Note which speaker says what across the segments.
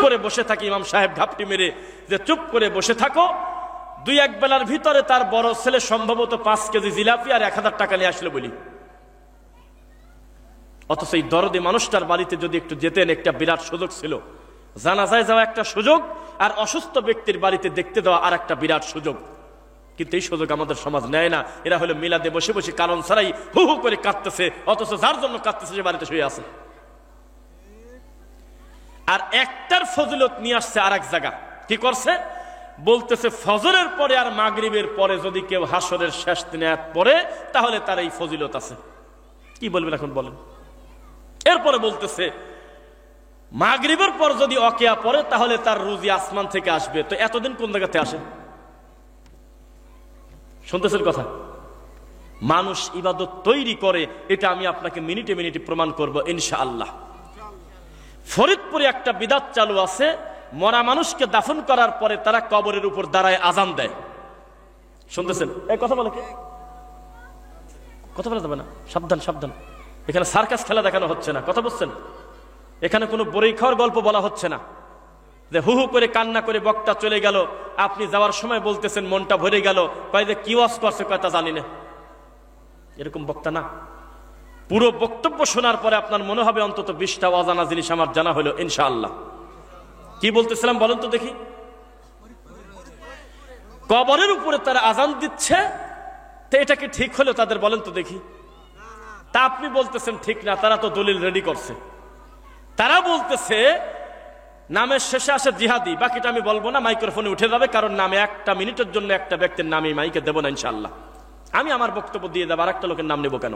Speaker 1: করে বসে থাকি, ইমাম সাহেব ঘাপটি মেরে যে চুপ করে বসে থাকো, 2-1 বেলার ভিতরে তার বড় ছেলে সম্ভবত 5 কেজি জিলাপি আর 1000 টাকা নিয়ে আসলো বলি। অথচ এই দরদি মানুষটার বাড়িতে যদি একটু যেতেন, একটা বিরাট সুযোগ ছিল। জানাজায় যাওয়া একটা সুযোগ, আর অসুস্থ ব্যক্তির বাড়িতে দেখতে দেওয়া আর একটা বিরাট সুযোগ। কিন্তু এই সুযোগ আমাদের সমাজ নেয় না। এরা হলো মিলাদে বসে বসে কারণ ছাড়াই হু হু করে কাঁদতেছে, অথচ যার জন্য কাঁদতেছে সে বাড়িতে শুয়ে আছে। আর একটার ফজিলত নিয়ে আসছে আর এক জায়গা। কি করছে? বলতেছে ফজরের পরে আর মাগরিবের পরে যদি কেউ হাসরের শেষ দিনে পড়ে তাহলে তার এই ফজিলত আছে। কি বলবেন এখন বলেন? এরপরে বলতেছে মাগরিবের পর যদি অকিয়া পড়ে তাহলে তার রুজি আসমান থেকে আসবে। তো এতদিন কোন জায়গাতে আসে? শুনতেছেন কথা? মানুষ ইবাদত তৈরি করে, এটা আমি আপনাকে মিনিটে মিনিটে প্রমাণ করব ইনশাআল্লাহ। ফরিদপুরে একটা বিদাত চালু আছে, মরা মানুষকে দাফন করার পরে তারা কবরের উপর দাঁড়ায় আজান দেয়। শুনতেছেন? এই কথা বলে কে? কথা বলা যাবে না, সাবধান সাবধান। এখানে সার্কাস খেলা দেখানো হচ্ছে না, কথা বলছেন? এখানে কোনো বড়ই খাওয়ার গল্প বলা হচ্ছে না যে হু হু করে কান্না করে বক্তা চলে গেল, আপনি যাওয়ার সময় বলতেছেন মনটা ভরে গেল, কয় যে কি ওয়াজ করছে কয় তা জানি না। এরকম বক্তা না। পুরো বক্তব্য শোনার পরে আপনার মনে হবে অন্তত 20টা অজানা জিনিস আমার জানা হলো ইনশাআল্লাহ। কি বলতেছিলাম বলেন তো দেখি? কবরের উপরে তারা আজান দিচ্ছে, তো এটা কি ঠিক হলো তাদের? বলেন তো দেখি। তা আপনি বলতেছেন ঠিক না, তারা তো দলিল রেডি করছে। তারা বলতেছে নামের শেষে আসে জিহাদি, বাকিটা আমি বলবো না, মাইক্রোফোনে উঠে যাবে, কারণ নামে 1 মিনিটের জন্য একটা ব্যক্তির নামে মাইকে দেবো না ইনশাআল্লাহ। আমি আমার বক্তব্য দিয়ে দেবো, আর একটা লোকের নাম নেব কেন?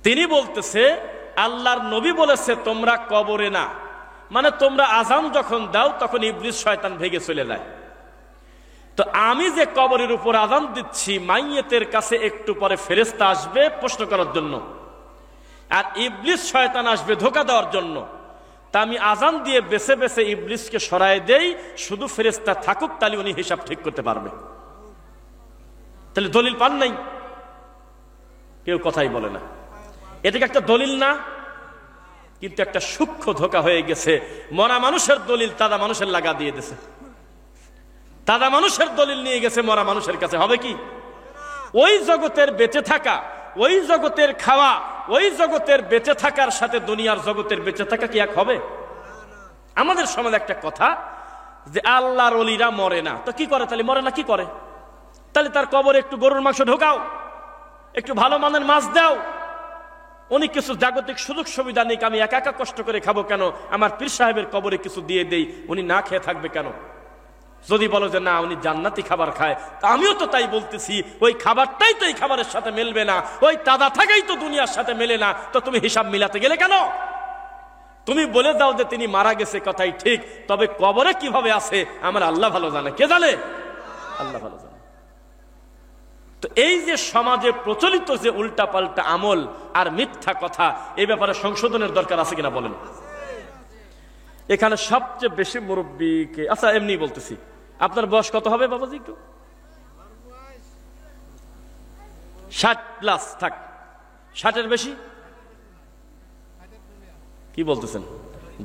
Speaker 1: তিনি বলতেছে আল্লাহর নবী বলেছে তোমরা কবরে না, মানে তোমরা আজান যখন দাও তখন ইবলিস শয়তান ভেগে চলে যায়। তো আমি যে কবরের উপর আজান দিচ্ছি, মাইয়েতের কাছে একটু পরে ফেরেশতা আসবে প্রশ্ন করার জন্য, আর ইবলিস শয়তান আসবে ধোঁকা দেওয়ার জন্য। তা আমি আজান দিয়ে বেছে বেছে ইবলিসকে সরায় দেই, শুধু ফেরেশতা থাকুক, তাহলে উনি হিসাব ঠিক করতে পারবে। তাহলে দলিল পান নাই? কেউ কথাই বলে না। এটাকে একটা দলিল না, কিন্তু একটা সূক্ষ্ম ধোঁকা হয়ে গেছে। মরা মানুষের দলিল তাজা মানুষের লাগা দিয়ে দিয়েছে, তাজা মানুষের দলিল নিয়ে গেছে মরা মানুষের কাছে। হবে কি? ওই জগতের বেঁচে থাকা, ওই জগতের খাওয়া, ওই জগতের বেঁচে থাকার সাথে দুনিয়ার জগতের বেঁচে থাকা কি এক হবে? আমাদের সমাজে একটা কথা যে আল্লাহর ওলিরা মরে না, তো কি করে? তাহলে মরে না কি করে? তাহলে তার কবরে একটু গরুর মাংস ঢোকাও, একটু ভালো মানের মাছ দাও, উনি কিছু জাগতিক সুযোগ সুবিধা নেই, আমি একা একা কষ্ট করে খাবো কেন? আমার পীর সাহেবের কবরে কিছু দিয়ে দেই, উনি না খেয়ে থাকবে কেন? যদি বলো যে না উনি জান্নাতি খাবার খায়, তা আমিও তো তাই বলতেছি, ওই খাবারটাই তো এই খাবারের সাথে মেলবে না, ওই তাজা থাকাই তো দুনিয়ার সাথে মেলে না, তো তুমি হিসাব মিলাতে গেলে কেন? তুমি বলে দাও যে তিনি মারা গেছে, কথাই ঠিক, তবে কবরে কিভাবে আছে আমার আল্লাহ ভালো জানে। কে জানে? আল্লাহ ভালো জানে। তো এই যে সমাজে প্রচলিত যে উল্টা পাল্টা আমল আর মিথ্যা কথা, এই ব্যাপারে সংশোধনের দরকার আছে কিনা বলেন? এখানে সবচেয়ে বেশি মুরব্বীকে, আচ্ছা এমনি বলতেছি, আপনার বয়স কত হবে বাবাজি? একটু 60+ থাক, 60-এর বেশি? কি বলতেছেন?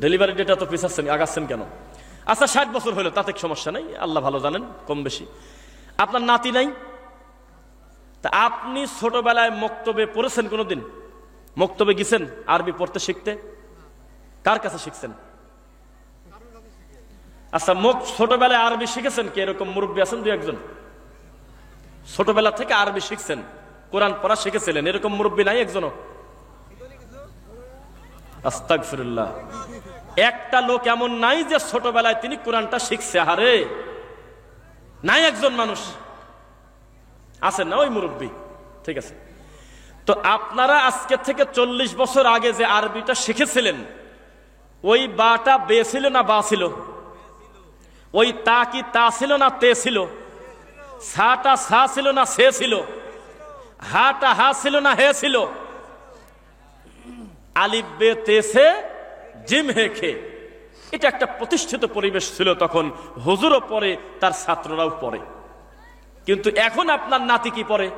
Speaker 1: ডেলিভারি ডেটা তো পিছাচ্ছেন, আগাচ্ছেন কেন? আচ্ছা 60 বছর হলো, তাতে সমস্যা নাই, আল্লাহ ভালো জানেন, কম বেশি। আপনার নাতি নাই? তা আপনি ছোটবেলায় মক্তবে পড়েছেন কোনোদিন? মক্তবে গেছেন আরবি পড়তে শিখতে? কার কাছে শিখছেন? আচ্ছা ছোটবেলায় আরবি শিখেছেন কি? এরকম মুরব্বী আছেন 2-1 জন? ছোটবেলা থেকে আরবি শিখছেন, কোরআন পড়া শিখেছিলেন, এরকম মুরব্বী নাই একজনও? আস্তাগফিরুল্লাহ। একটা লোক এমন নাই যে ছোটবেলায় তিনি কোরআনটা শিখছে। আরে নাই একজন মানুষ আছেন না ওই মুরব্বী? ঠিক আছে। তো আপনারা আজকে থেকে 40 বছর আগে যে আরবিটা শিখেছিলেন, ওই বাটা বে ছিল না বা ছিল? ওই তা কি তা ছিল না তে ছিল? সাটা সা ছিল না সে ছিল? হাটা হা ছিল না হে ছিল? আলিফ বে তে সে জিম হে খে, এটা একটা প্রতিষ্ঠিত পরিবেশ ছিল তখন। হুজুরও পড়ে, তার ছাত্ররাও পড়ে। কিন্তু এখন আপনার নাতি কি পড়ে?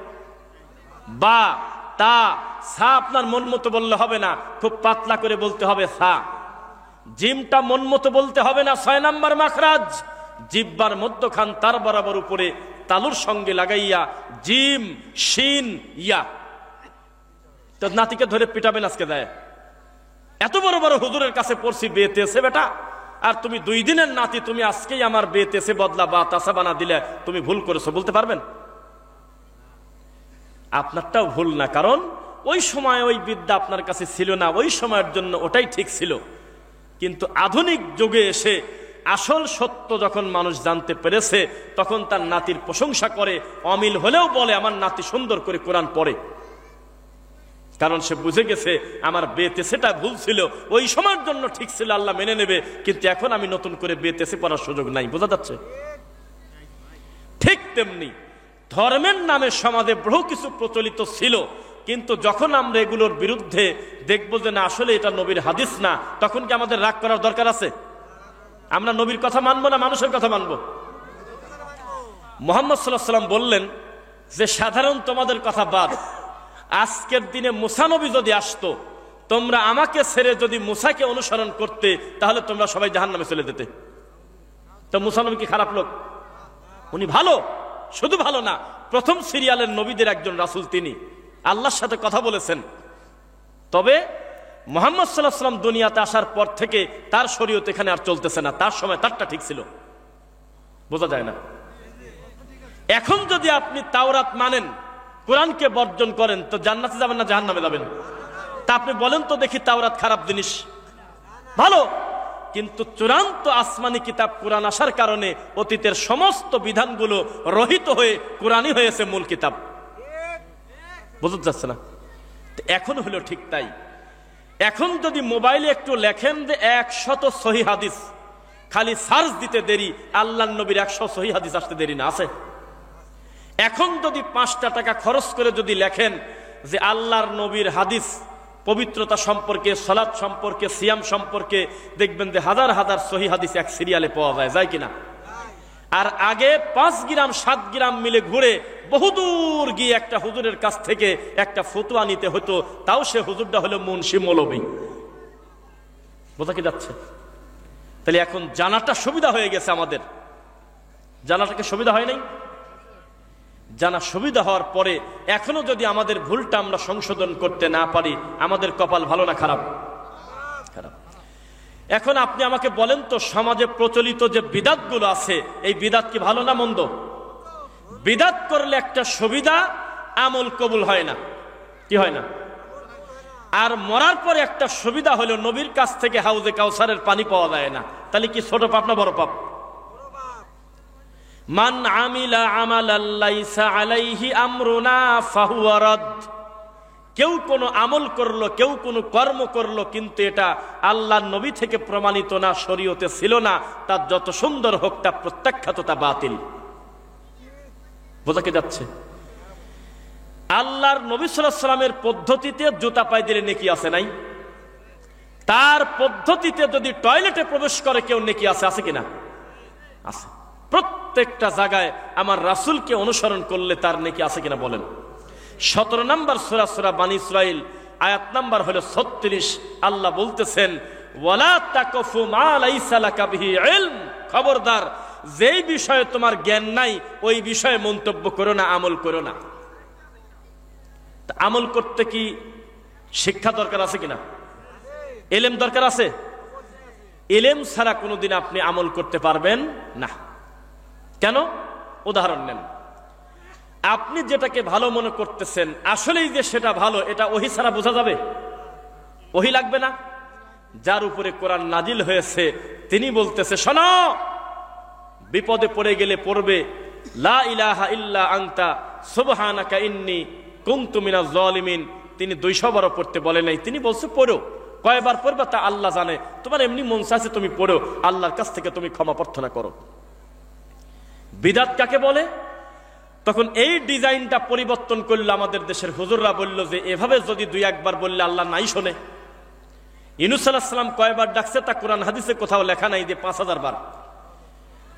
Speaker 1: বা তা সা আপনার মন মতো বললে হবে না, খুব পাতলা করে বলতে হবে সা। জিমটা মন মতো বলতে হবে না। 6 নাম্বার মাখরাজ, জিব্বার মধ্যখান তার বরাবর উপরে তালুর সঙ্গে লাগাইয়া জিম শিন ইয়া। তো নাতিকে ধরে পিটাবেন আজকে দেয়, এত বড় বড় হুজুরের কাছে পড়ছি বেতেছে বেটা, আর তুমি 2 দিনের নাতি, তুমি আজকেই আমার বেতেছে বদলা বা তাসা বানা দিলে তুমি ভুল করেছো বলতে পারবেন? আপনারটাও ভুল না, কারণ ওই সময় ওই বিদ্যা আপনার কাছে ছিল না, ওই সময়ের জন্য ওটাই ঠিক ছিল। কিন্তু আধুনিক যুগে এসে আসল সত্য যখন মানুষ জানতে পেরেছে, তখন তার নাতির প্রশংসা করে, অমিল হলেও বলে আমার নাতি সুন্দর করে কোরআন পড়ে, কারণ সে বুঝে গেছে আমার বেতেছেটা ভুল ছিল, ওই সময়ের জন্য ঠিক ছিল, আল্লাহ মেনে নেবে, কিন্তু এখন আমি নতুন করে বেতেছে পড়ার সুযোগ নাই। বোঝা যাচ্ছে? ঠিক তেমনি ধর্মের নামে সমাজে বহু কিছু প্রচলিত ছিল, কিন্তু যখন আমরা এগুলোর বিরুদ্ধে দেখবো যে না আসলে এটা নবীর হাদিস না, তখন কি আমাদের রাগ করার দরকার আছে? আমরা নবীর কথা মানবো না মানুষের কথা মানবো? মুহাম্মদ সাল্লাল্লাহু আলাইহি ওয়াসাল্লাম বললেন যে সাধারণ তোমাদের কথা বাদ, আজকের দিনে মুসা নবী যদি আসতো, তোমরা আমাকে ছেড়ে যদি মুসাকে অনুসরণ করতে, তাহলে তোমরা সবাই জাহান্নামে চলে যেতে। তো মুসা নবী কি খারাপ লোক? উনি ভালো, শুধু ভালো না, প্রথম সিরিয়ালের নবীদের একজন রাসূল, তিনি আল্লাহর সাথে কথা বলেছেন। তবে মুহাম্মদ সাল্লাল্লাহু আলাইহি ওয়াসাল্লাম দুনিয়াতে আসার পর থেকে তার শরীয়ত এখানে আর চলতেছে না, তার সময় তারটা ঠিক ছিল। বোঝা যায় না? এখন যদি আপনি তাওরাত মানেন, কোরআনকে বর্জন করেন, তো জান্নাতে যাবেন না জাহান্নামে যাবেন? তা আপনি বলেন তো দেখি, তাওরাত খারাপ জিনিস? ভালো, কিন্তু চূড়ান্ত আসমানি কিতাব কোরআন আসার কারণে অতীতের সমস্ত বিধানগুলো রহিত হয়ে কোরআনই হয়েছে মূল কিতাব। বোঝা যাচ্ছে না? এখন হলো ঠিক তাই। এখন যদি মোবাইলে একটু লেখেন যে 100 সহিহ হাদিস, খালি সার্চ দিতে দেরি, আল্লাহর নবীর 100 সহিহ হাদিস আসতে দেরি না আছে? এখন যদি 5টা টাকা খরচ করে যদি লেখেন যে আল্লাহর নবীর হাদিস পবিত্রতা সম্পর্কে, সালাত সম্পর্কে, সিয়াম সম্পর্কে, দেখবেন যে হাজার হাজার সহিহ হাদিস এক সিরিয়ালে পাওয়া যায়, যায় কিনা? আর আগে 5 গ্রাম 7 গ্রাম মিলে ঘুরে বহুদূর গিয়ে একটা হুজুরের কাছ থেকে একটা ফতোয়া নিতে হতো, তাও সে হুজুরটা হলো মুন্সি মৌলবী। বোঝা কি যাচ্ছে? তাহলে এখন জানাটা সুবিধা হয়ে গেছে আমাদের। জানাটাকে সুবিধা হয় নাই? জানা সুবিধা হওয়ার পরে এখনো যদি আমাদের ভুলটা আমরা সংশোধন করতে না পারি, আমাদের কপাল ভালো না খারাপ? খারাপ। এখন আপনি আমাকে বলেন তো, সমাজে প্রচলিত যে বিদাতগুলো আছে, এই বিদাত কি ভালো না মন্দ? বিদাত করলে একটা সুবিধা, আমল কবুল হয় না। কি হয় না? আর মরার পরে একটা সুবিধা হলো নবীর কাছ থেকে হাউজে কাউসারের পানি পাওয়া যায় না। তাহলে কি ছোট পাপ না বড় পাপ? মান আমিলা আমালান লাইসা আলাইহি আমরুনা ফাহুয়া রাদ। কেউ কোনো আমল করলো, কেউ কোনো কর্ম করলো, কিন্তু এটা আল্লাহর নবী থেকে প্রমাণিত না, শরীয়তে ছিল না, তার যত সুন্দর হোক তা প্রত্যাখ্যাত, তা বাতিল। বোঝা কি যাচ্ছে? আল্লাহর নবী সাল্লাল্লাহু আলাইহি ওয়াসাল্লামের পদ্ধতিতে জুতা পায়ে দিলে নেকি আছে নাই? তার পদ্ধতিতে যদি টয়লেটে প্রবেশ করে কেউ, নেকি আছে? আছে কিনা? আছে। প্রত্যেকটা জায়গায় আমার রাসূলকে অনুসরণ করলে তার নেকি আছে কিনা বলেন? 17 নম্বর সূরা সূরা বনী ইসরাঈল, আয়াত নাম্বার হলো 36। আল্লাহ বলতেছেন, ওয়ালা তাকফু মা লাইসা লাকা বিহি ইলম। খবরদার, যেই বিষয়ে তোমার জ্ঞান নাই ওই বিষয়ে মন্তব্য করো না, আমল করো না। আমল করতে কি শিক্ষা দরকার আছে কিনা? ইলম দরকার আছে? ইলম ছাড়া কোনোদিন আপনি আমল করতে পারবেন না। কেন? উদাহরণ নেন। আপনি যেটাকে ভালো মনে করতেছেন, আসলেই যে সেটা ভালো, এটা ওহী ছাড়া বোঝা যাবে? ওহী লাগবে না? যার উপরে কোরআন নাজিল হয়েছে তিনি বলতেছে, শোনো, বিপদে পড়ে গেলে পড়বে লা ইলাহা ইল্লা আনতা সুবহানাকা ইন্নী কুনতু মিনাজ জালিমিন। তিনি 200 বারও পড়তে বলে নাই, তিনি বলছে পড়ো। কয়বার পড়বে তা আল্লাহ জানে, তোমার এমনি মন চাইছে তুমি পড়ো, আল্লাহর কাছ থেকে তুমি ক্ষমা প্রার্থনা করো। বিদাত কাকে বলে? তখন এই ডিজাইনটা পরিবর্তন করলো আমাদের দেশের হুজুররা, বলল যে এভাবে যদি 2-1 বার বললে আল্লাহ নাই শোনে। ইউনূস আলাইহিস সালাম কয়বার ডাকছে তা কোরআন হাদিসে কোথাও লেখা নাই যে 5000 বার।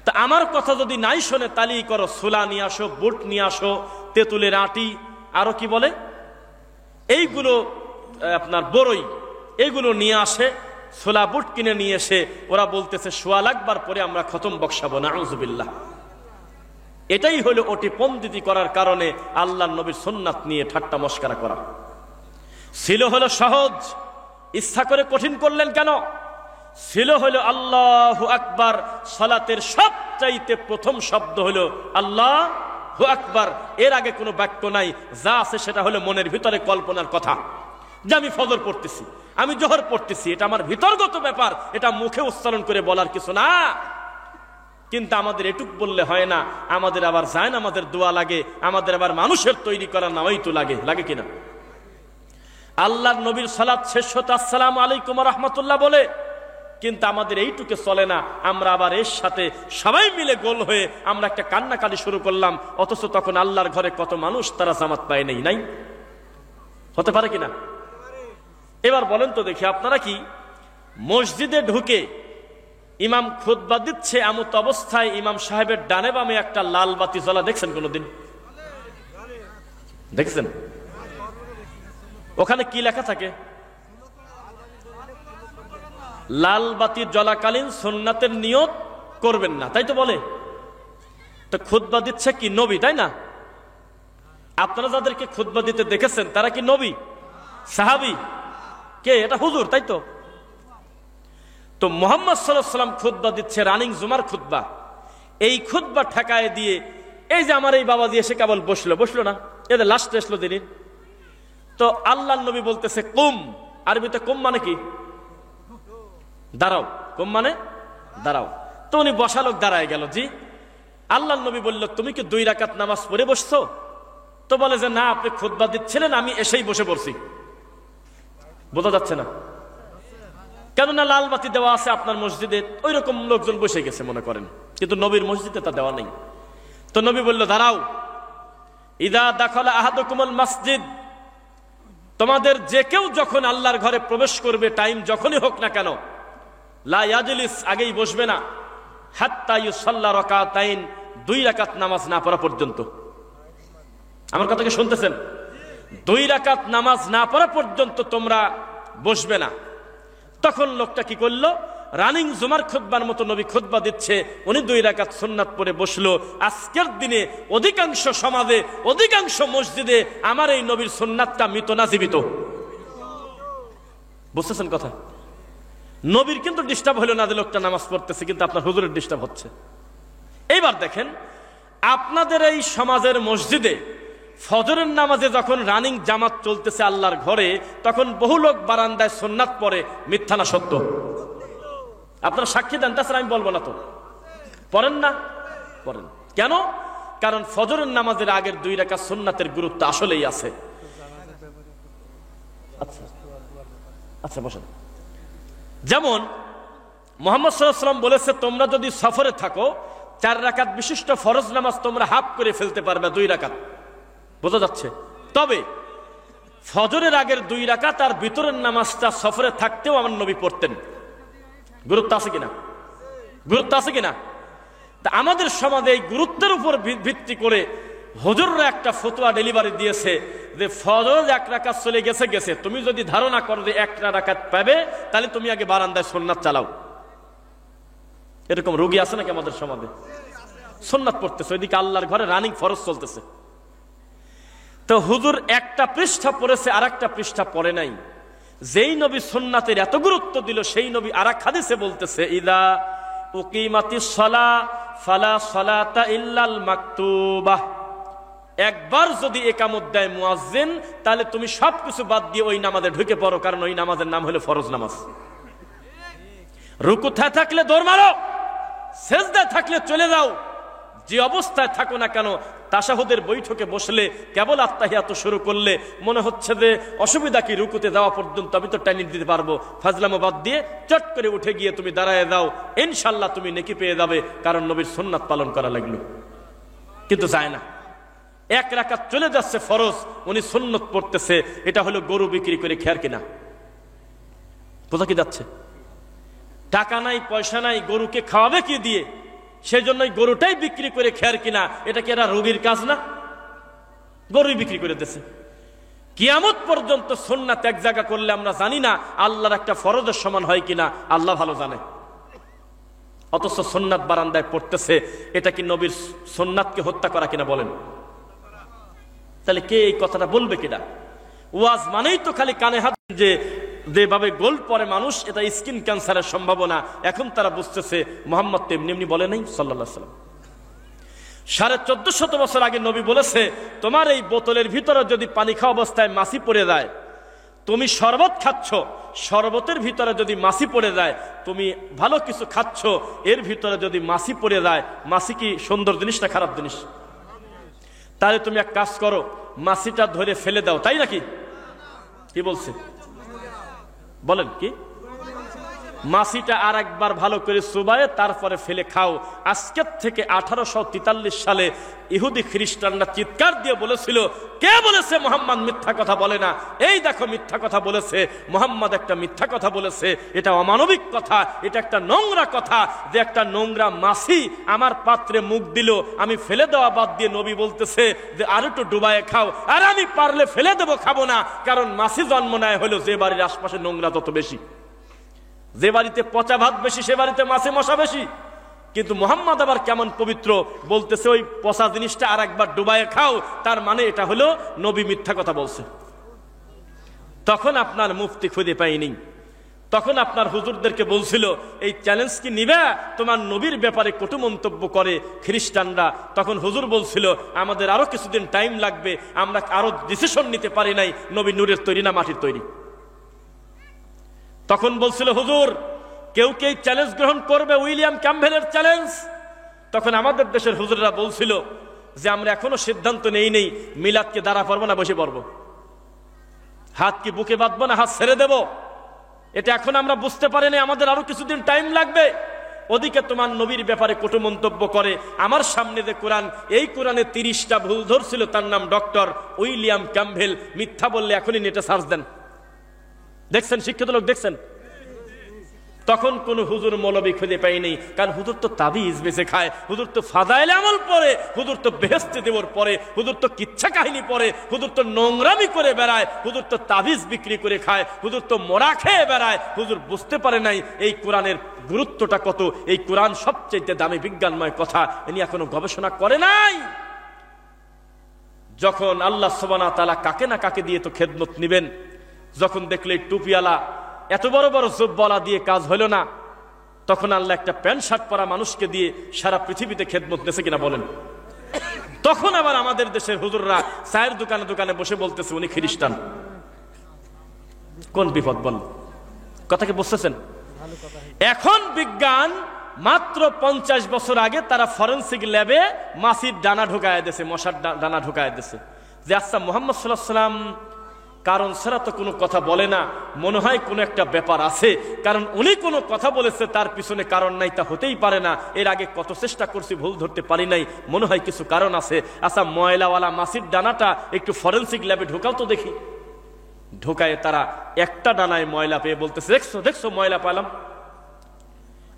Speaker 1: তা আমার কথা যদি নাই শোনে, তালি করো, সুলা নিয়ে আসো, বুট নিয়ে আসো, তেঁতুলের আটি, আরো কি বলে এইগুলো, আপনার বড়ই, এইগুলো নিয়ে আসে, ছোলা বুট কিনে নিয়ে এসে ওরা বলতেছে 1.25 লাখ বার পরে আমরা খতম বক্সাবো, নাউজুবিল্লাহ। এটাই হলো ওটি পন্ডিতি করার কারণে আল্লাহর নবীর সুন্নাত নিয়ে ঠাট্টা মস্করা করা। ছিল হলো সহজ, ইচ্ছা করে কঠিন করলেন কেন? ছিল হলো আল্লাহু আকবার, সালাতের সবচাইতে প্রথম শব্দ হলো আল্লাহু আকবার। এর আগে কোনো বাক্য নাই, যা আছে সেটা হলো মনের ভিতরে কল্পনার কথা, যে আমি ফজর পড়তেছি, আমি জোহর পড়তেছি, এটা আমার ভিতরগত ব্যাপার, এটা মুখে উচ্চারণ করে বলার কিছু না। কিন্তু আমাদের এটুক বললে হয় না, আমাদের আবার জায়েন আমাদের দোয়া লাগে, আমাদের আবার মানুষের তৈরি করা নাওয়াই তো লাগে, লাগে কিনা? আল্লাহর নবীর সালাত শেষ হতে আসসালামু আলাইকুম ওয়া রাহমাতুল্লাহ বলে, কিন্তু আমাদের এইটুকে চলে না, আমরা আবার এর সাথে সবাই মিলে গোল হয়ে আমরা একটা কান্নাকাটি শুরু করলাম, অথচ তখন আল্লাহর ঘরে কত মানুষ তারা জামাত পায় নাই, নাই? হতে পারে কিনা? এবার বলেন তো দেখি, আপনারা কি মসজিদে ঢুকে ইমাম খুতবা দিচ্ছে, এমত অবস্থায় ইমাম সাহেবের ডানে বামে একটা লাল বাতি জ্বলা দেখছেন কোনোদিন? দেখছেন? ওখানে কি লেখা থাকে? লাল বাতি জ্বলাকালীন সুন্নাতের নিয়ত করবেন না, তাই তো বলে। তো খুতবা দিচ্ছে কি নবী, তাই না? আপনারা যাদেরকে খুতবা দিতে দেখেছেন তারা কি নবী, সাহাবী? কে? এটা হুজুর, তাই তো। তো মুহাম্মদ সাল্লাল্লাহু আলাইহি ওয়াসাল্লাম খুতবা দিচ্ছে, রানিং জুমার খুতবা। এই খুতবা ঠেকায় দিয়ে এই যে আমার এই বাবা দিয়ে সে কেবল বসলো না, এদের লাস্টে আসলো দিন। তো আল্লাহর নবী বলতেছে কুম, আরবিতে কুম মানে কি? দাঁড়াও। কুম মানে দাঁড়াও। তো উনি বসা লোক দাঁড়ায় গেল। জি, আল্লাহর নবী বলল তুমি কি 2 রাকাত নামাজ পড়ে বসছো? তো বলে যে না, আপনি খুতবা দিচ্ছিলেন, আমি এসেই বসে পড়ছি। বোঝা যাচ্ছে না? কেননা লাল বাতি দেওয়া আছে আপনার মসজিদে, ওই রকম লোকজন বসে গেছে মনে করেন, কিন্তু নবীর মসজিদে তা দেওয়া নেই। তো নবী বলল দাঁড়াও। ইদা দাখালা আহাদুকুমুল মাসজিদ, তোমাদের যে কেউ যখন আল্লাহর ঘরে প্রবেশ করবে, টাইম যখনই হোক না কেন, লা ইয়াজলিস, আগেই বসবে না, হাত্তা ইউসাল্লা রাকাতাইন, 2 রাকাত নামাজ না পড়া পর্যন্ত। আমার কথা কি শুনতেছেন? 2 রাকাত নামাজ না পড়া পর্যন্ত তোমরা বসবে না। তখন লোকটা কি করলো? রানিং জুমার খুতবার মতো নবী খুতবা দিচ্ছে, উনি 2 রাকাত সুন্নাত পড়ে বসলো। আজকের দিনে অধিকাংশ সমাজে, অধিকাংশ মসজিদে আমার এই নবীর সুন্নাতটা মৃত না জীবিত? বুঝতেছেন কথা? নবীর কিন্তু ডিস্টার্ব হলো না যে লোকটা নামাজ পড়তেছে, কিন্তু আপনার হুজুরের ডিস্টার্ব হচ্ছে। এইবার দেখেন, আপনাদের এই সমাজের মসজিদে ফজরের নামাজে যখন রানিং জামাত চলতেছে আল্লাহর ঘরে, তখন বহু লোক বারান্দায় সুন্নাত পড়ে, মিথ্যা না সত্য? আপনারা সাক্ষী দেন, তাছাড়া আমি বলবো না। তো পড়েন না? পড়েন। কেন? কারণ ফজরের নামাজের আগের 2 রাকাত সুন্নাতের গুরুত্ব আসলেই আছে। আচ্ছা আচ্ছা, বসেন। যেমন মুহাম্মদ সাল্লাল্লাহু আলাইহি ওয়াসাল্লাম বলেছে, তোমরা যদি সফরে থাকো 4 রাকাত বিশিষ্ট ফরজ নামাজ তোমরা হাফ করে ফেলতে পারবে 2 রাকাত। বোঝা যাচ্ছে? তবে ফজরের আগের 2 রাকাত আর ভিতরের নামাজটা সফরে থাকতেও আমার নবী পড়তেন। গুরুত্ব আছে কিনা? গুরুত্ব আছে কিনা? তা আমাদের সমাজে এই গুরুত্বের উপর ভিত্তি করে হুজুররা একটা ফতোয়া ডেলিভারি দিয়েছে যে ফজর 1 রাকাত চলে গেছে, তুমি যদি ধারণা করো যে 1 রাকাত পাবে, তাহলে তুমি আগে বারান্দায় সুন্নাত চালাও। এরকম রোগী আছে নাকি আমাদের সমাজে? সুন্নাত পড়তেছে, ওইদিকে আল্লাহর ঘরে রানিং ফরজ চলতেছে। তো হুজুর একটা পৃষ্ঠা পড়েছে, আর একটা পৃষ্ঠা পড়ে নাই। যেই নবী সুন্নাতের এত গুরুত্ব দিল, সেই নবী আরেক হাদিসে বলতেছে, ইদা উকিমাতিস সালাহ ফালা সালাতা ইল্লাল মাকতুবাহ, একবার যদি ইকামত দেয় মুয়াজ্জিন, তাহলে তুমি সবকিছু বাদ দিয়ে ওই নামাজে ঢুকে পড়ো, কারণ ওই নামাজের নাম হলো ফরজ নামাজ। রুকুতে থাকলে দৌড় মারো, সেজদায় থাকলে চলে যাও, যে অবস্থায় থাকো না কেন, তাশাহুদের বৈঠকে বসলে কেবল আত্তাহিয়াত শুরু করলে মনে হচ্ছে যে অসুবিধা কি, রুকুতে যাওয়া পর্যন্ত আমি তো টাইম দিতে পারবো, ফাজলামো বাদ দিয়ে চট করে উঠে গিয়ে তুমি দাঁড়ায় দাও, ইনশাল্লাহ তুমি নেকি পেয়ে যাবে, কারণ নবীর সুন্নাত পালন করা লাগলো। কিন্তু যায় না, 1 রাকাত চলে যাচ্ছে ফরজ, উনি সুন্নত পড়তেছে। এটা হলো গরু বিক্রি করে খেয়ার কিনা। বোঝা কি যাচ্ছে? টাকা নাই, পয়সা নাই, গরুকে খাওয়াবে কি দিয়ে? সেই জন্যই গরুটাই বিক্রি করে খেয়ার কিনা। এটা কি এরা রোগীর কাজ না? গরুই বিক্রি করে দিচ্ছে। কিয়ামত পর্যন্ত সুন্নাত এক জায়গা করলে আমরা জানি না আল্লাহর একটা ফরজের সমান হয় কিনা, আল্লাহ ভালো জানে। অথচ সুন্নাত বারান্দায় পড়তেছে, এটা কি নবীর সুন্নাতকে হত্যা করা কিনা বলেন? তাহলে কে এই কথাটা বলবে কিনা? ওয়াজ মানেই তো খালি কানে হাত, যে যেভাবে গোল পরে মানুষ, এটা স্কিন ক্যান্সারের সম্ভাবনা। এখন তারা বুঝতেছে মুহাম্মদ তো এমনি এমনি বলে নাই সাল্লাল্লাহু আলাইহি ওয়াসাল্লাম। 1450 বছর আগে নবী বলেছে, তোমার এই বোতলের ভিতরে যদি পানি খাওয়া অবস্থায় মাছি পড়ে যায়, তুমি শরবত খাচ্ছ, শরবতের ভিতরে যদি মাছি পড়ে যায়, তুমি ভালো কিছু খাচ্ছ, এর ভিতরে যদি মাছি পড়ে যায়, মাছি কি সুন্দর জিনিস না খারাপ জিনিস? তাহলে তুমি এক কাজ করো, মাছিটা ধরে ফেলে দাও, তাই নাকি? কি বলছে বলেন? কি মাছিটা আর একবার ভালো করে চুবায়ে তারপরে ফেলে খাও। আজকের থেকে 1843 সালে ইহুদি খ্রিস্টানরা চিৎকার দিয়ে বলেছিল, কে বলেছে মুহাম্মদ মিথ্যা কথা বলে না? এই দেখো মিথ্যা কথা বলেছে, মুহাম্মদ একটা মিথ্যা কথা বলেছে, এটা অমানবিক কথা, এটা একটা নোংরা কথা, যে একটা নোংরা মাছি আমার পাত্রে মুখ দিল, আমি ফেলে দেওয়া বাদ দিয়ে নবী বলতেছে যে আর একটু ডুবায়ে খাও। আর আমি পারলে ফেলে দেবো, খাবো না, কারণ মাছি জন্ম নেয় হলো যে বাড়ির আশপাশে নোংরা তত বেশি, যে বাড়িতে পচা ভাত বেশি সে বাড়িতে মাছে মশা বেশি। কিন্তু মুহাম্মদ আবার কেমন পবিত্র, বলতেছে ওই পচা জিনিসটা আর একবার ডুবায়ে খাও, তার মানে এটা হলো নবী মিথ্যা কথা বলছে। তখন আপনার মুফতি খুঁজে পাইনি, তখন আপনার হুজুরদেরকে বলছিল এই চ্যালেঞ্জ কি নিবে? তোমার নবীর ব্যাপারে কটু মন্তব্য করে খ্রিস্টানরা। তখন হুজুর বলছিল আমাদের আরো কিছুদিন টাইম লাগবে, আমরা আরো ডিসিশন নিতে পারি নাই, নবী নূরের তৈরি না মাটির তৈরি। তখন বলছিল হুজুর কেউ কে চ্যালেঞ্জ গ্রহণ করবে, উইলিয়াম ক্যাম্পবেলের চ্যালেঞ্জ? তখন আমাদের দেশের হুজুররা বলছিল যে আমরা এখনো সিদ্ধান্ত নেই মিলাদকে দাঁড়া পড়বো না বসে পড়বো, হাত কি বুকে বাঁধবো না হাত ছেড়ে দেব, এটা এখন আমরা বুঝতে পারিনি, আমাদের আরো কিছুদিন টাইম লাগবে। ওদিকে তোমার নবীর ব্যাপারে কটু মন্তব্য করে। আমার সামনে যে কোরআন, এই কোরআনে 30টা ভুল ধরছিল, তার নাম ডক্টর উইলিয়াম ক্যাম্পবেল। মিথ্যা বললে এখনই নেটে সার্চ দেন, দেখছেন শিক্ষিত লোক দেখছেন। তখন কোন হুজুর মৌলবী খুঁজে পাইনি, কারণ হুজুর তো তাবিজ বেঁচে খায়, হুজুর তো ফাদাইলে আমল পড়ে, হুজুর তো বেহেশতে দেবর পড়ে, হুজুর তো কিচ্ছা কাহিনী পড়ে, হুজুর তো নোংরামি করে বেড়ায়, হুজুর তো তাবিজ বিক্রি করে খায়, হুজুর তো মোরা খেয়ে বেড়ায়। হুজুর বুঝতে পারে নাই এই কোরআনের গুরুত্বটা কত, এই কোরআন সবচেয়ে দামি বিজ্ঞানময় কথা, ইনি এখনো গবেষণা করে নাই। যখন আল্লাহ সুবহানাহু ওয়া তাআলা কাকে না কাকে দিয়ে তো খেদমত নিবেন, যখন দেখলে টুপিওয়ালা এত বড় বড় জুব্বাওয়ালা দিয়ে কাজ হলো না, তখন আল্লাহ একটা প্যান্ট শার্ট পরা মানুষকে দিয়ে সারা পৃথিবীতে খেদমত নেছে কিনা বলেন? তখন আবার আমাদের দেশের হুজুররা চায়ের দোকানে দোকানে বসে বলতেছে উনি খ্রিস্টান। কোন বিপদ বল, কথা কি বুঝতেছেন? এখন বিজ্ঞান মাত্র 50 বছর আগে তারা ফরেনসিক ল্যাবে মাছির ডানা ঢুকায় দিয়েছে, মশার ডানা ঢুকায় দিয়েছে, যে আচ্ছা মুহাম্মদ সাল্লাল্লাহু আলাইহি ওয়াসাল্লাম কারণ ছাড়া তো কোনো কথা বলে না, মনে হয় কোনো একটা ব্যাপার আছে, কারণ উনি কোনো কথা বলেছে তার পিছনে কারণ নাই, তা হতেই পারে না। এর আগে কত চেষ্টা করছি ভুল ধরতে পারি নাই, মনে হয় কিছু কারণ আছে। আচ্ছা ময়লাওয়ালা মাছির ডানাটা একটু ফরেনসিক ল্যাবে ঢোকাও তো দেখি। ঢোকায় তারা একটা ডানায় ময়লা পেয়ে বলতেছে দেখছো দেখছো ময়লা পেলাম।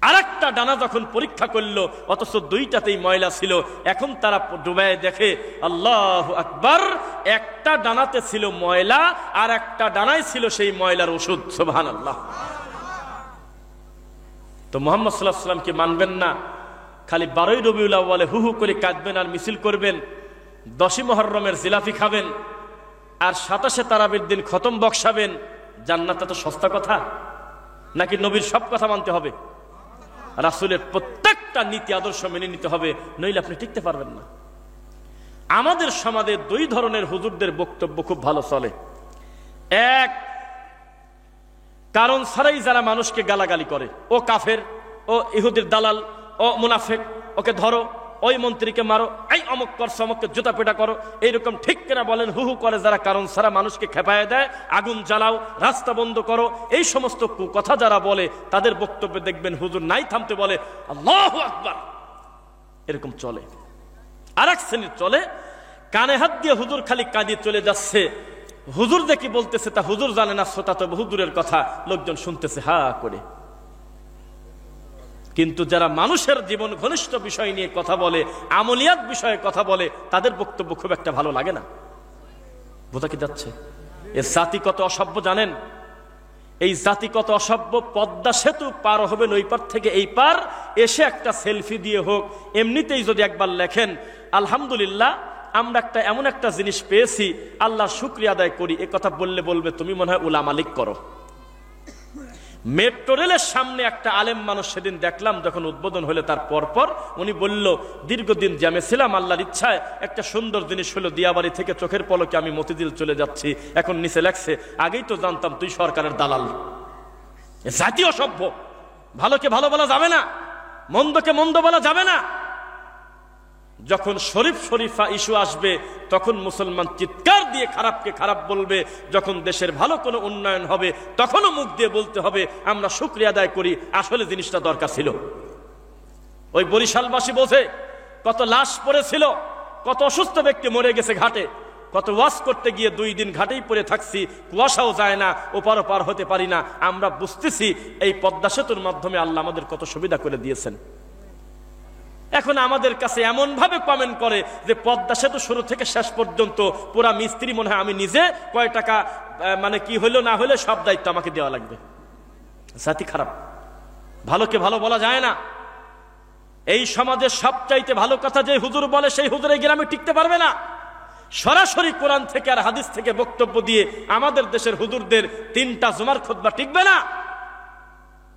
Speaker 1: আর একটা ডানা যখন পরীক্ষা করলো, অথচ দুইটাতেই ময়লা ছিল। এখন তারা ডুবায় দেখে আল্লাহু আকবার, একটা ডানাতে ছিল ময়লা আর একটা ডানায় ছিল সেই ময়লার ওষুধ। সুবহানাল্লাহ। তো মুহাম্মদ সাল্লাল্লাহু আলাইহি ওয়াসাল্লামকে মানবেন না, খালি 12ই রবিউল আউয়ালে হু হু করে কাঁদবেন আর মিছিল করবেন, 10ই মুহররমের জিলাপি খাবেন আর 27শে তারাবির দিন খতম বক্সাবেন। জান্নাতটা তো সস্তা কথা নাকি? নবীর সব কথা মানতে হবে, রাসূলের প্রত্যেকটা নীতি আদর্শ মেনে নিতে হবে, নইলে আপনি টিকতে পারবেন না। আমাদের সমাজে দুই ধরনের হুজুরদের বক্তব্য খুব ভালো চলে। এক, কারণ ছাড়াই যারা মানুষকে গালাগালি করে, ও কাফের, ও ইহুদির দালাল, ও মুনাফিক, ওকে ধরো, ওই মন্ত্রীকে মারো, এই অমুক করছো, অমুককে জুতা পেটা করো, এইরকম ঠিক কিনা বলেন? হু হু করে যারা কারণ ছাড়া মানুষকে খেপায় দেয়, আগুন জ্বালাও, রাস্তা বন্ধ করো, এই সমস্ত কথা যারা বলে, তাদের বক্তব্যে দেখবেন হুজুর নাই থামতে বলে আল্লাহু আকবার, এরকম চলে। আর এক শ্রেণীর চলে, কানে হাত দিয়ে হুজুর খালি কাঁদিয়ে চলে যাচ্ছে, হুজুর দেখি বলতেছে তা হুজুর জানে না, শ্রোতা তো বহু দূরের কথা, লোকজন শুনতেছে হা করে। কিন্তু যারা মানুষের জীবন ঘনিষ্ঠ বিষয় নিয়ে কথা বলে, আমলিয়াত বিষয়ে কথা বলে, তাদের বক্তব্য খুব একটা ভালো লাগে না। বোঝা কি যাচ্ছে? এ জাতি কত অসভ্য জানেন? এই জাতি কত অসভ্য! পদ্মা সেতু পার হবেন ওই পার থেকে এই পার, এসে একটা সেলফি দিয়ে হোক, এমনিতেই যদি একবার লেখেন আলহামদুলিল্লাহ আমরা এমন একটা জিনিস পেয়েছি, আল্লাহর শুকরিয়া আদায় করি, এ কথা বললে বলবে তুমি মনে হয় উলামা লীগ করো। মেট্রো রেলের সামনে একটা আলেম মানুষ সেদিন দেখলাম, যখন উদ্বোধন হলো তার পরপর উনি বলল, দীর্ঘদিন জ্যামে ছিলাম, আল্লাহর ইচ্ছায় একটা সুন্দর জিনিস হলো, দিয়াবাড়ি থেকে চোখের পলকে আমি মতিঝিল চলে যাচ্ছি। এখন নিচে লেখছে, আগেই তো জানতাম তুই সরকারের দালাল। জাতীয় সভ্য। ভালোকে ভালো বলা যাবে না, মন্দকে মন্দ বলা যাবে না। যখন শরীফ শরীফা ইস্যু আসবে তখন মুসলমান চিৎকার দিয়ে খারাপকে খারাপ বলবে, যখন দেশের ভালো কোনো উন্নয়ন হবে তখনও মুখ দিয়ে বলতে হবে আমরা শুকরিয়া আদায় করি, আসলে জিনিসটা দরকার ছিল। ওই বরিশালবাসী বোঝে, কত লাশ পড়েছিল, কত অসুস্থ ব্যক্তি মরে গেছে ঘাটে, কত ওয়াজ করতে গিয়ে 2 দিন ঘাটেই পড়ে থাকছি, কুয়াশাও যায় না, ওপার ওপার হতে পারি না। আমরা বুঝতেছি এই পদ্মা সেতুর মাধ্যমে আল্লাহ আমাদের কত সুবিধা করে দিয়েছেন। এখন আমাদের কাছে এমন ভাবে কমেন্ট করে যে পদ্মা সেতু শুরু থেকে শেষ পর্যন্ত পুরা মিস্ত্রি মনে হয় আমি নিজে, কয় টাকা মানে কি হইলো না হইলো সব দায়িত্ব আমাকে দেওয়া লাগবে। জাতি খারাপ। ভালোকে ভালো বলা যায় না। এই সমাজের সবচাইতে ভালো কথা যে হুজুর বলে সেই হুজুরের গ্রামে টিকতে পারবে না। সরাসরি কোরআন থেকে আর হাদিস থেকে বক্তব্য দিয়ে আমাদের দেশের হুজুরদের 3টা জুমার খুতবা টিকবে না।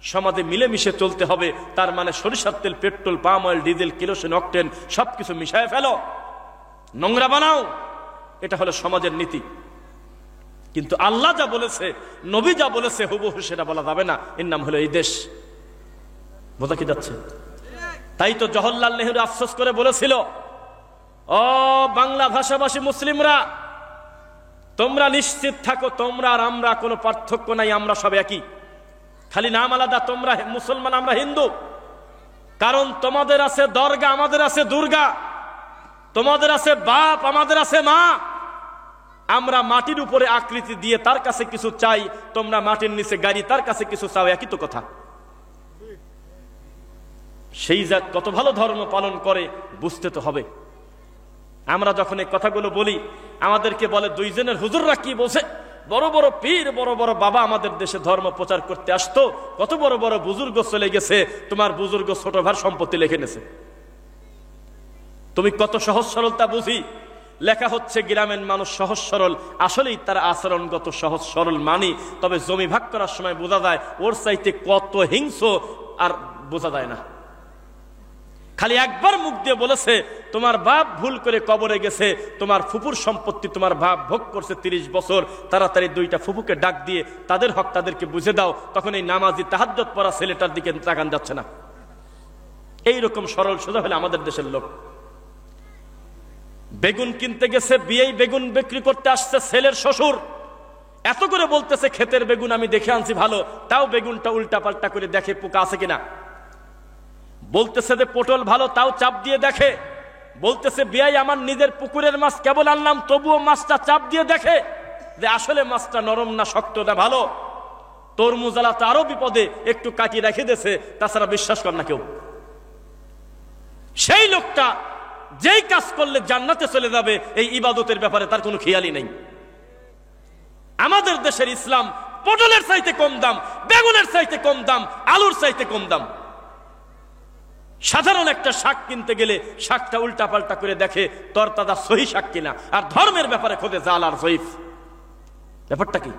Speaker 1: সমাজে মিলেমিশে চলতে হবে। তার মানে সরিষার তেল, petrol, palm oil, diesel, kerosene, octane সবকিছু মিশায় ফেলো, নোংরা বানাও, এটা হলো সমাজের নীতি। কিন্তু আল্লাহ যা বলেছে, নবী যা বলেছে হুবহু সেটা বলা যাবে না। এর নাম হলো এই দেশ। বোঝা কি যাচ্ছে? তাই তো জওহরলাল নেহরু আফসোস করে বলেছিল, ও বাংলা ভাষাভাষী মুসলিমরা, তোমরা নিশ্চিত থাকো তোমরা আর আমরা কোনো পার্থক্য নাই, আমরা সব একই, খালি নাম আলাদা। তোমরা মুসলমান, আমরা হিন্দু। কারণ তোমাদের আছে দরগা, আমাদের আছে দুর্গা, তোমাদের আছে বাপ, আমাদের আছে মা। আমরা মাটির উপরে আকৃতি দিয়ে তার কাছে কিছু চাই, তোমরা মাটির নিচে গাড়ি, তার কাছে কিছু চাও, একই তো কথা। সেই জাত কত ভালো ধর্ম পালন করে বুঝতে তো হবে। আমরা যখন এই কথাগুলো বলি আমাদেরকে বলে 2 জনের হুজুররা কি বলছে, বড় বড় পীর, বড় বড় বাবা আমাদের দেশে ধর্ম প্রচার করতে আসতো, কত বড় বড় বুজুর্গ চলে গেছে, তোমার বুজুর্গ ছোট ভার সম্পত্তি লিখে নেছে। তুমি কত সহজ সরলতা বুঝি। লেখা হচ্ছে গ্রামের মানুষ সহজ সরল, আসলেই তার আচরণগত সহজ সরল মানি, তবে জমি ভাগ করার সময় বোঝা যায় ওর চাইতে কত হিংস্র আর বোঝা যায় না। খালি একবার মুখ দিয়ে বলেছে তোমার বাপ ভুল করে কবরে গেছে, তোমার ফুপুর সম্পত্তি তোমার বাপ ভোগ করছে 30 বছর, তাড়াতাড়ি 2টা ফুপুকে ডাক দিয়ে তাদের হক তাদেরকে বুঝে দাও। তখন এই নামাজি তাহাজ্জুদ পড়া ছেলেটার দিকে তাকান যাচ্ছে না। এইরকম সরল সোজা হলে আমাদের দেশের লোক। বেগুন কিনতে গেছে, বিয়েই বেগুন বিক্রি করতে আসছে ছেলের শ্বশুর, এত করে বলতেছে ক্ষেতের বেগুন আমি দেখে আনছি ভালো, তাও বেগুনটা উল্টা পাল্টা করে দেখে পোকা আছে কিনা। বলতেছে যে পটল ভালো, তাও চাপ দিয়ে দেখে। বলতেছে বিয়াই আমার নিজের পুকুরের মাছ কেবল আনলাম, তবুও মাছটা চাপ দিয়ে দেখে যে আসলে মাছটা নরম না শক্ত না ভালো। তরমুজ আলা তো আরো বিপদে, একটু কাটিয়ে রেখে দিয়েছে, তাছাড়া বিশ্বাস কর না কেউ। সেই লোকটা যেই কাজ করলে জান্নাতে চলে যাবে, এই ইবাদতের ব্যাপারে তার কোনো খেয়ালই নেই। আমাদের দেশের ইসলাম পটলের চাইতে কম দাম, বেগুনের চাইতে কম দাম, আলুর চাইতে কম দাম। সাধারণ একটা শাক কিনতে গেলে শাকটা উল্টা পাল্টা করে দেখে তরতাজা সহি শাক কিনা, আর ধর্মের ব্যাপারে খোঁজে জাল আর জয়ীফ। ব্যাপারটা কি?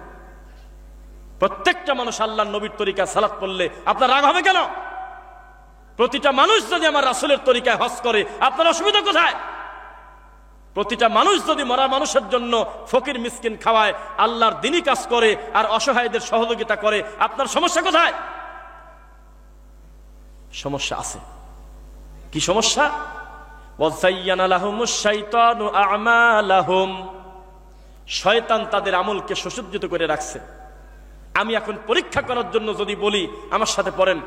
Speaker 1: প্রত্যেকটা মানুষ আল্লাহর নবীর তরিকায় সালাত পড়লে আপনার রাগ হবে কেন? প্রতিটা মানুষ যদি আমার রাসূলের তরিকায় হজ করে আপনার অসুবিধা কোথায়? প্রতিটা মানুষ যদি মরা মানুষের জন্য ফকির মিসকিন খাওয়ায়, আল্লাহর দ্বীনি কাজ করে আর অসহায়দের সহযোগিতা করে, আপনার সমস্যা কোথায়? সমস্যা আছে। কি সমস্যা? ওয়াযায়্যানা লাহুমুশ শাইতানু আ'মালাহুম, শয়তান তাদের আমলকে সুসজ্জিত করে রাখছে। আমি এখন পরীক্ষা করার জন্য যদি বলি, আমার সাথে পড়েন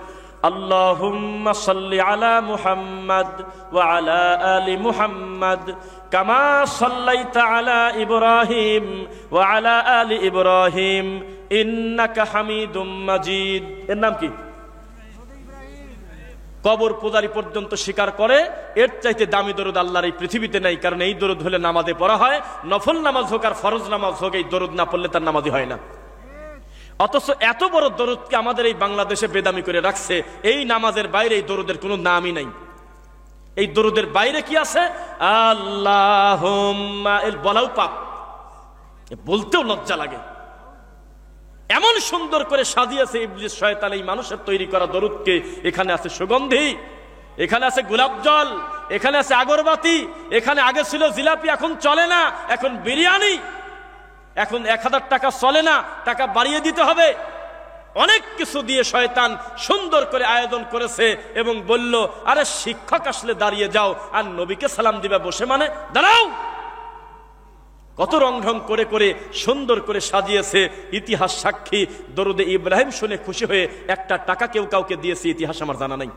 Speaker 1: আল্লাহুম্মা সাল্লি আলা মুহাম্মাদ ওয়া আলা আলি মুহাম্মাদ কামা সাল্লাইতা আলা ইব্রাহিম ওয়া আলা আলি ইব্রাহিম ইন্নাকা হামিদুম মাজিদ। এর নাম কি? কবর পূজারি পর্যন্ত স্বীকার করে এর চাইতে দামি দরুদ আল্লাহর এই পৃথিবীতে নাই, কারণ এই দরুদ হলে নামাজে পড়া হয়, নফল নামাজ হোক আর ফরজ নামাজ হোক, এই দরুদ না পড়লে তার নামাজই হয় না। অথচ এত বড় দরুদকে আমাদের এই বাংলাদেশে বেদামি করে রাখছে। এই নামাজের বাইরে এই দরুদের কোনো নামই নাই। এই দরুদের বাইরে কি আছে? আল্লাহুম্মা, এর বলাও পাপ, বলতেও লজ্জা লাগে। এমন সুন্দর করে সাজিয়েছে ইবলিস শয়তান এই মানুষের তৈরি করা দরুদকে। এখানে আছে সুগন্ধি, এখানে আছে গোলাপ জল, এখানে আছে আগরবাতি, এখানে আগে ছিল জিলাপি, এখন চলে না, এখন বিরিয়ানি, এখন 1000 টাকা চলে না, টাকা বাড়িয়ে দিতে হবে। অনেক কিছু দিয়ে শয়তান সুন্দর করে আয়োজন করেছে এবং বলল, আরে শিক্ষক আসলে দাঁড়িয়ে যাও, আর নবীকে সালাম দিবে বসে মানে দাঁড়াও। কত রং ঢং করে করে সুন্দর করে সাজিয়েছে। ইতিহাস সাক্ষী, দরুদে ইব্রাহিম শুনে খুশি হয়ে 1 টাকা কেউ কাউকে দিয়েছে, ইতিহাস আমার জানা নাই।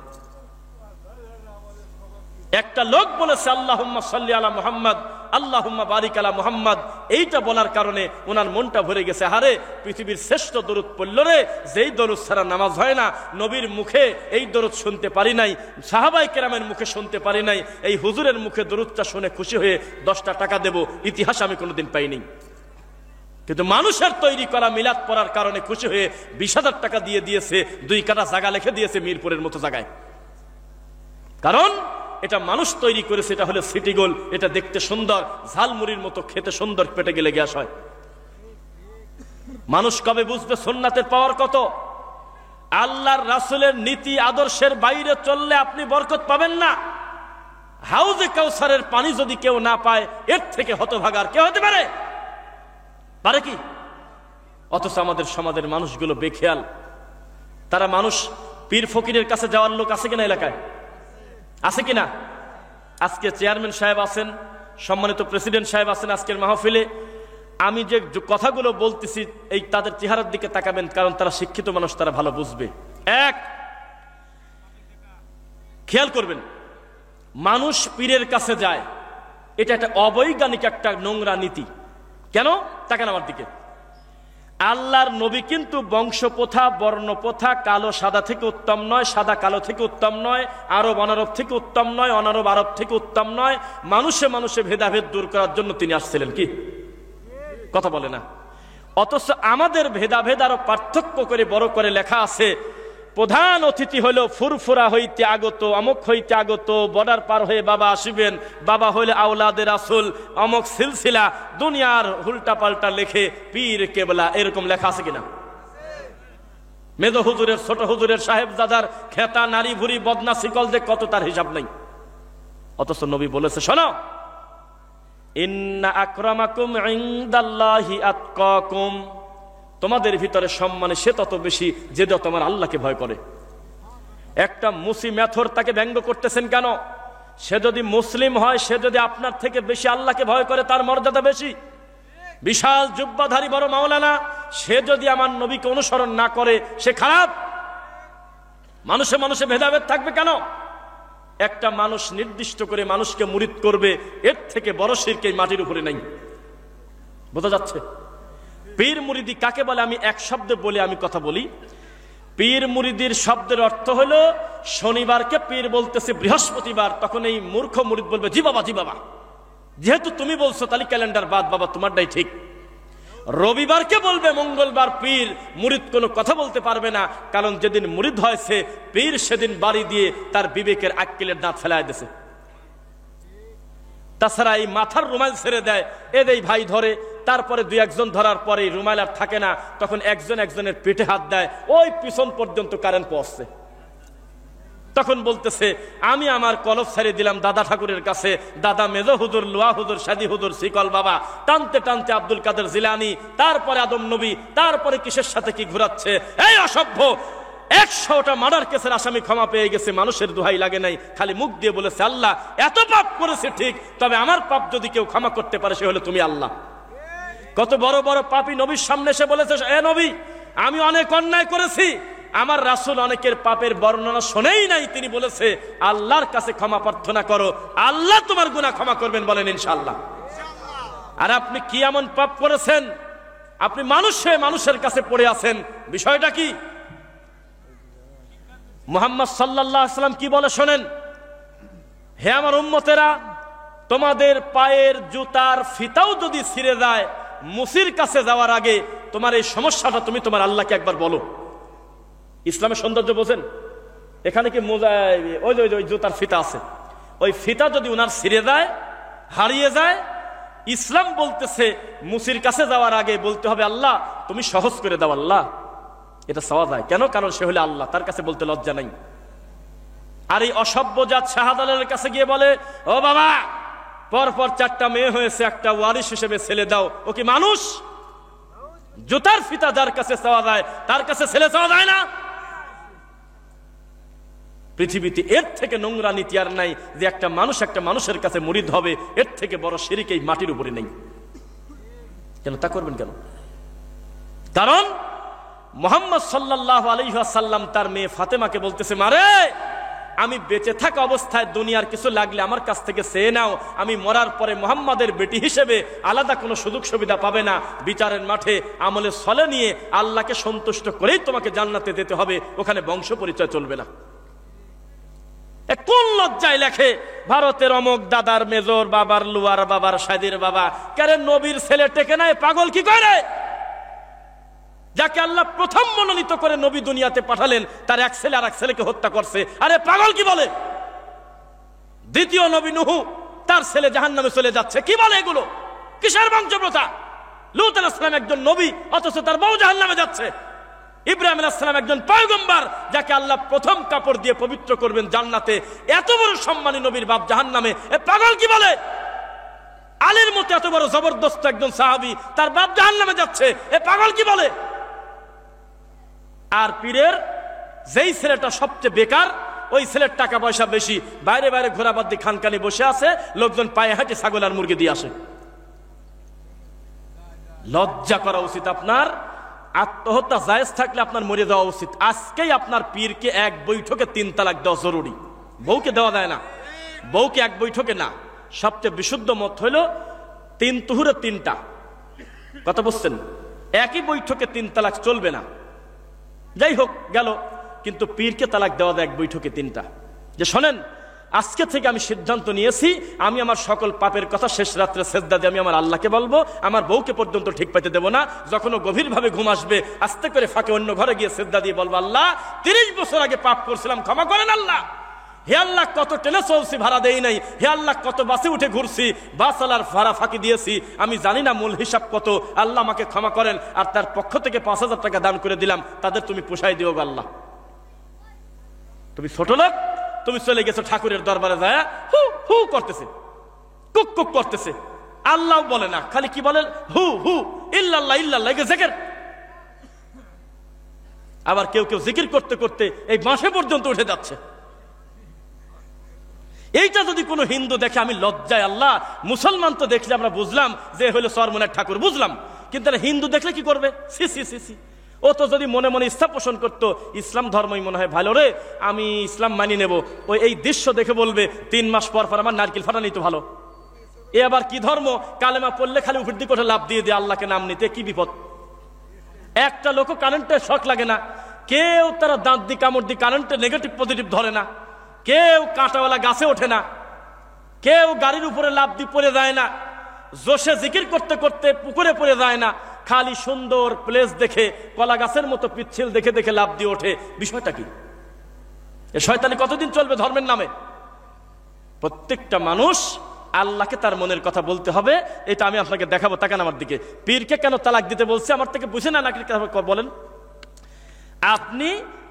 Speaker 1: একটা লোক বলেছে আল্লাহুম্মা সাল্লি আলা মুহাম্মদ, আল্লাহুম্মা বারিক আলা মুহাম্মদ। এইটা বলার কারণে ওনার মনটা ভরে গেছে। হারে, পৃথিবীর শ্রেষ্ঠ দরুদ পড়ল রে, যেই দরুদ ছাড়া নামাজ হয় না। নবীর মুখে এই দরুদ শুনতে পারি নাই, সাহাবায়ে কেরামের মুখে শুনতে পারি নাই, এই হুজুরের মুখে দরুদটা শুনে খুশি হয়ে 10টা টাকা দেব, ইতিহাস আমি কোনোদিন পাইনি। কিন্তু মানুষের তৈরি করা মিলাদ পড়ার কারণে খুশি হয়ে 20,000 টাকা দিয়ে দিয়েছে, 2 কাঠা জায়গা লিখে দিয়েছে মিরপুরের মতো জায়গায়। কারণ এটা মানুষ তৈরি করেছে, এটা হলো সিটি গোল, এটা দেখতে সুন্দর, ঝালমুড়ির মতো খেতে সুন্দর, পেটে গেলে গ্যাস হয়। মানুষ কবে বুঝবে সুন্নাতের পাওয়ার কত? আল্লাহর রাসূলের নীতি আদর্শের বাইরে চললে আপনি বরকত পাবেন না। হাউজে কাউসারের পানি যদি কেউ না পায়, এর থেকে হতভাগার কে হতে পারে? পারে কি? অথচ আমাদের সমাজের মানুষগুলো বেখেয়াল। তারা মানুষ, পীর ফকিরের কাছে যাওয়ার লোক আছে কিনা এলাকায়? আছে কিনা? আজকে চেয়ারম্যান সাহেব আছেন, সম্মানিত প্রেসিডেন্ট সাহেব আছেন আজকের মাহফিলে। আমি যে কথাগুলো বলতেছি এই তাদের চেহারার দিকে তাকাবেন, কারণ তারা শিক্ষিত মানুষ, তারা ভালো বুঝবে। এক, খেয়াল করবেন, মানুষ পীরের কাছে যায়, এটা একটা অবৈজ্ঞানিক, একটা নোংরা নীতি। কেন? তাকান আমার দিকে। আল্লাহর নবী কিন্তু বংশপ্রথা, বর্ণপ্রথা, কালো সাদা থেকে উত্তম নয়, সাদা কালো থেকে উত্তম নয়, আরব অনারব থেকে উত্তম নয়, অনারব আরব থেকে উত্তম নয়। মানুষে মানুষে ভেদাভেদ দূর করার জন্য তিনি আসছিলেন। কি কথা বলে না? অথচ আমাদের ভেদাভেদ আরো পার্থক্য করে বড় করে লেখা আছে। প্রধান অতিথি হলো ফুরফুরা হইতে আগত, অমুক হইতে আগত, বর্ডার পার হয়ে বাবা আসিবেন, বাবা হইলে আওলাদের রাসূল, অমুক সিলসিলা, দুনিয়ার উল্টা পাল্টা লেখে পীর কেবলা, এরকম লেখা আছে কিনা? মেজো হুজুরের, ছোট হুজুরের, সাহেবজাদার খেতা, নারী ভুরি, বদনা, শিকল যে কত, তার হিসাব নাই। অথচ নবী বলেছে, শোনো, ইন্না আকরামাকুম ইনদাল্লাহি আতকাকুম, তোমাদের ভিতরে সম্মানে সে তত বেশি যে তোমার আল্লাহকে ভয় করে। একটা মুসি মেথর তাকে ব্যঙ্গ করতেছেন কেন? সে যদি মুসলিম হয়, সে যদি আপনার থেকে বেশি আল্লাহকে ভয় করে, তার মর্যাদা বেশি। বিশাল জুব্বাধারী বড় মাওলানা, সে যদি আমার নবীকে অনুসরণ না করে, সে খারাপ। মানুষে মানুষে ভেদাভেদ থাকবে কেন? একটা মানুষ নির্দিষ্ট করে মানুষকে মুরিদ করবে, এর থেকে বড় শিরক এই মাটির উপরে নাই। বোঝা যাচ্ছে? পীর মুরিদি কাকে বলে? আমি এক শব্দে বলে আমি কথা বলি। পীর মুরিদির শব্দের অর্থ হলো, শনিবারকে পীর বলতেছে বৃহস্পতিবার, তখন এই মূর্খ মুরিদ বলবে, জি বাবা, জি বাবা, যেহেতু তুমি বলছো তাহলে ক্যালেন্ডার বাদ বাবা, তোমারটাই ঠিক। রবিবারকে বলবে মঙ্গলবার পীর, মুরিদ কোনো কথা বলতে পারবে না, কারণ যেদিন মুরিদ হয়েছে পীর সেদিন বাড়ি দিয়ে তার বিবেকের আক্কেলের দাঁত ফেলায় দিয়েছে। তাছাড়া এই মাথার রুমাল ছেড়ে দেয়, এদের ভাই ধরে, তারপরে 2-1 ধরার পরে রুমাল আর থাকে না, তখন একজন একজনের পেটে হাত দেয়, ওই পিছন পর্যন্ত কারেন্ট পৌঁছছে। তখন বলতেছে, আমি আমার কলব ছাড়িয়ে দিলাম দাদা ঠাকুরের কাছে, দাদা মেজো হুজুর, লোয়া হুজুর, সাদি হুজুর, শিকল বাবা, টানতে টানতে আব্দুল কাদের জিলানি, তারপরে আদম নবী, তারপরে কিসের সাথে কি ঘুরাচ্ছে। এই অসভ্য! 100টা মার্ডার কেসের আসামি ক্ষমা পেয়ে গেছে, মানুষের দোহাই লাগে নাই, খালি মুখ দিয়ে বলেছে, আল্লাহ এত পাপ করেছে ঠিক, তবে আমার পাপ যদি কেউ ক্ষমা করতে পারে সে হলো তুমি আল্লাহ। কত বড় বড় পাপী নবীর সামনে এসে বলেছে, এ নবী, আমি অনেক অন্যায় করেছি, আমার রাসূল অনেকের পাপের বর্ণনা শোনেই নাই, তিনি বলেছে আল্লাহর কাছে ক্ষমা প্রার্থনা করো, আল্লাহ তোমার গুনাহ ক্ষমা করবেন, বলেন ইনশাআল্লাহ। আর আপনি কি এমন পাপ করেছেন? আপনি মানুষের কাছে পড়ে আছেন, বিষয়টা কি? মুহাম্মদ সাল্লাল্লাহু আলাইহি ওয়াসাল্লাম কি বলে শোনেন, হে আমার উম্মতেরা, তোমাদের পায়ের জুতার ফিতাও যদি ছিঁড়ে যায়, মুসির কাছে যাওয়ার আগে তোমার এই সমস্যাটা তুমি তোমার আল্লাহকে একবার বলো। ইসলামের সৌন্দর্য বোঝেন? এখানে কি ওই জুতার ফিতা আছে, ওই ফিতা যদি উনার ছিঁড়ে যায়, হারিয়ে যায়, ইসলাম বলতেছে মুসির কাছে যাওয়ার আগে বলতে হবে, আল্লাহ তুমি সহজ করে দাও। আল্লাহ, এটা চাওয়া যায় কেন? কারণ সে হলে আল্লাহ, তার কাছে বলতে লজ্জা নাই। আর এই অসভ্য জাত শাহজালালের কাছে গিয়ে বলে, ও বাবা, পরপর 4টা মেয়ে হয়েছে, একটা ওয়ারিশ হিসেবে ছেলে দাও। ও কি মানুষ? জুতার ফিতা যার কাছে চাওয়া যায় তার কাছে ছেলে চাওয়া যায় না? পৃথিবীতে এর থেকে নোংরা নীতি আর নাই যে একটা মানুষ একটা মানুষের কাছে মুরিদ হবে। এর থেকে বড় শিরক এই মাটির উপরে নেই। কেন তা করবেন কেন? কারণ মুহাম্মদ সাল্লাল্লাহু আলাইহি ওয়াসাল্লাম তার মেয়ে ফাতেমাকে বলতেছে, মারে, আমি বেঁচে থাকা অবস্থায় দুনিয়ার কিছু লাগলে আমার কাছ থেকে চেয়ে নাও, আমি মরার পরে মুহাম্মাদের বেটি হিসেবে আলাদা কোনো সুযোগ সুবিধা পাবে না। বিচারের মাঠে আমলে সলে নিয়ে আল্লাহকে সন্তুষ্ট করেই তোমাকে জান্নাতে যেতে হবে, ওখানে বংশ পরিচয় চলবে না। কোন লজ্জায় লেখে ভারতের অমুক দাদার মেজর বাবার লুয়ার বাবার সাদির বাবা, কারে নবীর ছেলে টেকে নাই, পাগল কি করে? যাকে আল্লাহ প্রথম মনোনীত করে নবী দুনিয়াতে পাঠালেন, তার এক ছেলে আর এক ছেলেকে হত্যা করছে। আরে পাগল কি বলে? দ্বিতীয় নবী নূহ, তার ছেলে জাহান্নামে চলে যাচ্ছে, কি বলে এগুলো? কিসের বংশপ্রথা? লূত আলাইহিস সালাম একজন নবী, অথচ তার বউ জাহান্নামে যাচ্ছে। ইব্রাহিম আলাইহিস সালাম একজন পয়গম্বর, যাকে আল্লাহ প্রথম কাপড় দিয়ে পবিত্র করবেন জান্নাতে, এত বড় সম্মানী নবীর বাপ জাহান্নামে। এ পাগল কি বলে? আলীর মতো এত বড় জবরদস্ত একজন সাহাবী, তার বাপ জাহান্নামে যাচ্ছে, এ পাগল কি বলে? আর পীরের যেই ছেলেটা সবচেয়ে বেকার, ওই ছেলের টাকা পয়সা বেশি, বাইরে বাইরে ঘোরাবাদ দিয়ে খানকানি বসে আছে, লোকজন পায়ে হাঁটে ছাগল আর মুরগি দিয়ে আসে। লজ্জা করা উচিত আপনার। আত্মহত্যা জায়েজ থাকলে আপনার মরে যাওয়া উচিত। আজকেই আপনার পীরকে এক বৈঠকে 3 তালাক দেওয়া জরুরি। বউকে দেওয়া যায় না, বউকে এক বৈঠকে না। সবচেয়ে বিশুদ্ধ মত হইল 3 তুহুরে 3টা। কথা বুঝছেন? একই বৈঠকে 3 তালাক চলবে না। যাই হোক গেল, কিন্তু পীরকে তালাক দেওয়া যায় এক বৈঠকে 3টা। যে শোনেন, আজকে থেকে আমি সিদ্ধান্ত নিয়েছি, আমি আমার সকল পাপের কথা শেষ রাত্রে সেজদা দিয়ে আমি আমার আল্লাহকে বলবো, আমার বউকে পর্যন্ত ঠিক পাইতে দেব না। যখন ও গভীরভাবে ঘুম আসবে, আস্তে করে ফাঁকে অন্য ঘরে গিয়ে সেজদা দিয়ে বলবো, আল্লাহ 30 বছর আগে পাপ করছিলাম, ক্ষমা করেন আল্লাহ। হে আল্লাহ, কত টেনে চলছি, ভাড়া দেই নাই। হে আল্লাহ, কত বাসে উঠে ঘুরছি, বাস আলার ভাড়া ফাঁকি দিয়েছি, আমি জানি না মূল হিসাব কত। আল্লাহ আমাকে ক্ষমা করেন। আর তার পক্ষ থেকে 5000 টাকা দান করে দিলাম, তাদের তুমি পোষাই দিও আল্লাহ। তুমি ছোট লোক, তুমি চলে গেছো ঠাকুরের দরবারে যায় হু হু করতেছে, কুক কুক করতেছে। আল্লাহ বলে না, খালি কি বলেন? হু হু ইল্লাল্লাহ ইল্লাল্লাহ জিকির। আবার কেউ কেউ জিকির করতে করতে এই বাঁশে পর্যন্ত উঠে যাচ্ছে। এইটা যদি কোনো হিন্দু দেখে, আমি লজ্জায় আল্লাহ। মুসলমান তো দেখলে আমরা বুঝলাম যে হলো চরমনের ঠাকুর, বুঝলাম। কিন্তু হিন্দু দেখলে কি করবে? See see see see. ও তো যদি মনে মনে ইচ্ছা পোষণ করতো, ইসলাম ধর্মই মনে হয় ভালো রে, আমি ইসলাম মানি নেব, ওই এই দৃশ্য দেখে বলবে 3 মাস পর পর আমার নারকেল ফাটানি তো ভালো। এ আবার কি ধর্ম? কালেমা পড়লে খালি উপর দিকে ওঠে লাভ দিয়ে দিয়ে আল্লাহকে নাম নিতে, কি বিপদ। একটা লোক কারেন্টের শক লাগে না, কেউ তারা দাঁত দিয়ে কামড় দিয়ে কারেন্টের নেগেটিভ পজিটিভ ধরে না, কেউ কাঁটাওয়ালা গাছে ওঠে না, কেউ গাড়ির উপরে লাভ দিয়ে পড়ে যায় না, জোশে জিকির করতে করতে পুকুরে পড়ে যায় না, খালি সুন্দর প্লেস দেখে কলা গাছের মতো পিচ্ছিল দেখে দেখে লাভ দিয়ে ওঠে। বিষয়টা কি? এ শয়তানি কতদিন চলবে ধর্মের নামে? প্রত্যেকটা মানুষ আল্লাহকে তার মনের কথা বলতে হবে। এটা আমি আপনাকে দেখাবো, তাকান আমার দিকে। পীরকে কেন তালাক দিতে বলছে আমার থেকে বুঝে না, নাকি বলেন? আপনি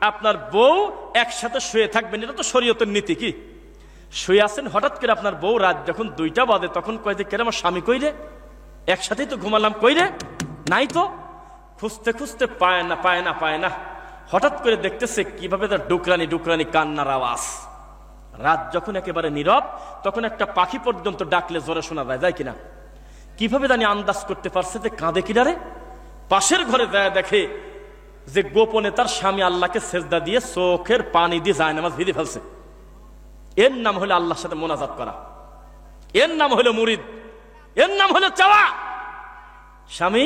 Speaker 1: আপনার বউ একসাথে শুয়ে থাকবেন, এটা তো শরীয়তের নীতি। কি শুয়ে আছেন, হঠাৎ করে আপনার বউ রাত যখন 2টা বাজে তখন কয় যে, কেন আমার স্বামী কইরে, একসাথেই তো ঘুমালাম, কইরে নাই তো। খুঁজতে খুঁজতে পায় না পায় না পায় না, হঠাৎ করে দেখতেছে কিভাবে তার ডুকরানি ডুকরানি কান্নার আওয়াজ। রাত যখন একেবারে নীরব, তখন একটা পাখি পর্যন্ত ডাকলে জোরে শোনা যায়, যায় কিনা? কিভাবে জানি আন্দাজ করতে পারছে যে কাঁদে কিনারে। পাশের ঘরে যায় দেখে যে গোপনে তার স্বামী আল্লাহকে সেজদা দিয়ে চোখের পানি দিয়ে জায়নামাজ ভিজে ফেলছে। এর নাম হলো আল্লাহর সাথে মোনাজাত করা, এর নাম হলো মুরিদ, এর নাম হলো চাওয়া। স্বামী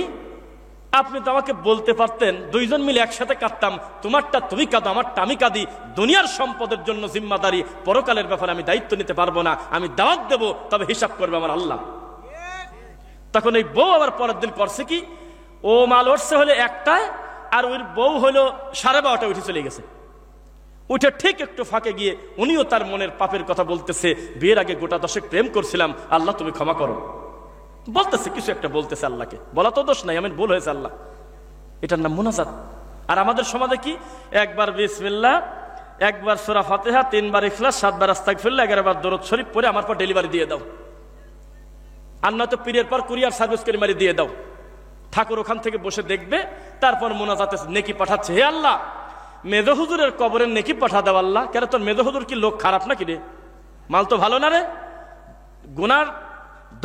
Speaker 1: আপনি তো আমাকে বলতে পারতেন, দুইজন মিলে একসাথে কাঁদতাম, তোমারটা তুমি কাঁদো, আমারটা আমি কাঁদি, দুনিয়ার সম্পদের জন্য জিম্মাদারি, পরকালের ব্যাপারে আমি দায়িত্ব নিতে পারবো না, আমি দাওয়াত দেব, তবে হিসাব করবে আমার আল্লাহ। তখন এই বউ আবার পরের দিন করছে কি, ও মাল উঠছে হলে একটায়, আর ওই বউ হলো 12:30 উঠে চলে গেছে। উঠে ঠিক একটু ফাঁকে গিয়ে উনিও তার মনের পাপের কথা বলতেছে, বিয়ের আগে গোটা 10 প্রেম করছিলাম, আল্লাহ তুমি ক্ষমা করো, বলতেছে কিছু একটা বলতেছে আল্লাহকে, বলা তো দোষ নাই, আমি ভুল হয়েছে আল্লাহ, এটার নাম মুনাজাত। আর আমাদের সমাজে কি, একবার বিসমিল্লাহ, একবার সূরা ফাতিহা, 3 বার ইখলাস, 7 বার আস্তাগফিরুল্লাহ, 11 বার দরুদ শরীফ পড়ে আমার পর ডেলিভারি দিয়ে দাও, আর নয়তো পীরের পর কুরিয়ার সার্ভিস করে মারি দিয়ে দাও। ঠাকুর ওখান থেকে বসে দেখবে, তারপর মুনাজাতে নেকি পাঠাচ্ছে, হে আল্লাহ মেজো হুজুরের কবরের নেকি পাঠা দাও আল্লাহ। কেন তোর মেজো হুজুর কি লোক খারাপ নাকি রে, মাল তো ভালো না রে, গুনার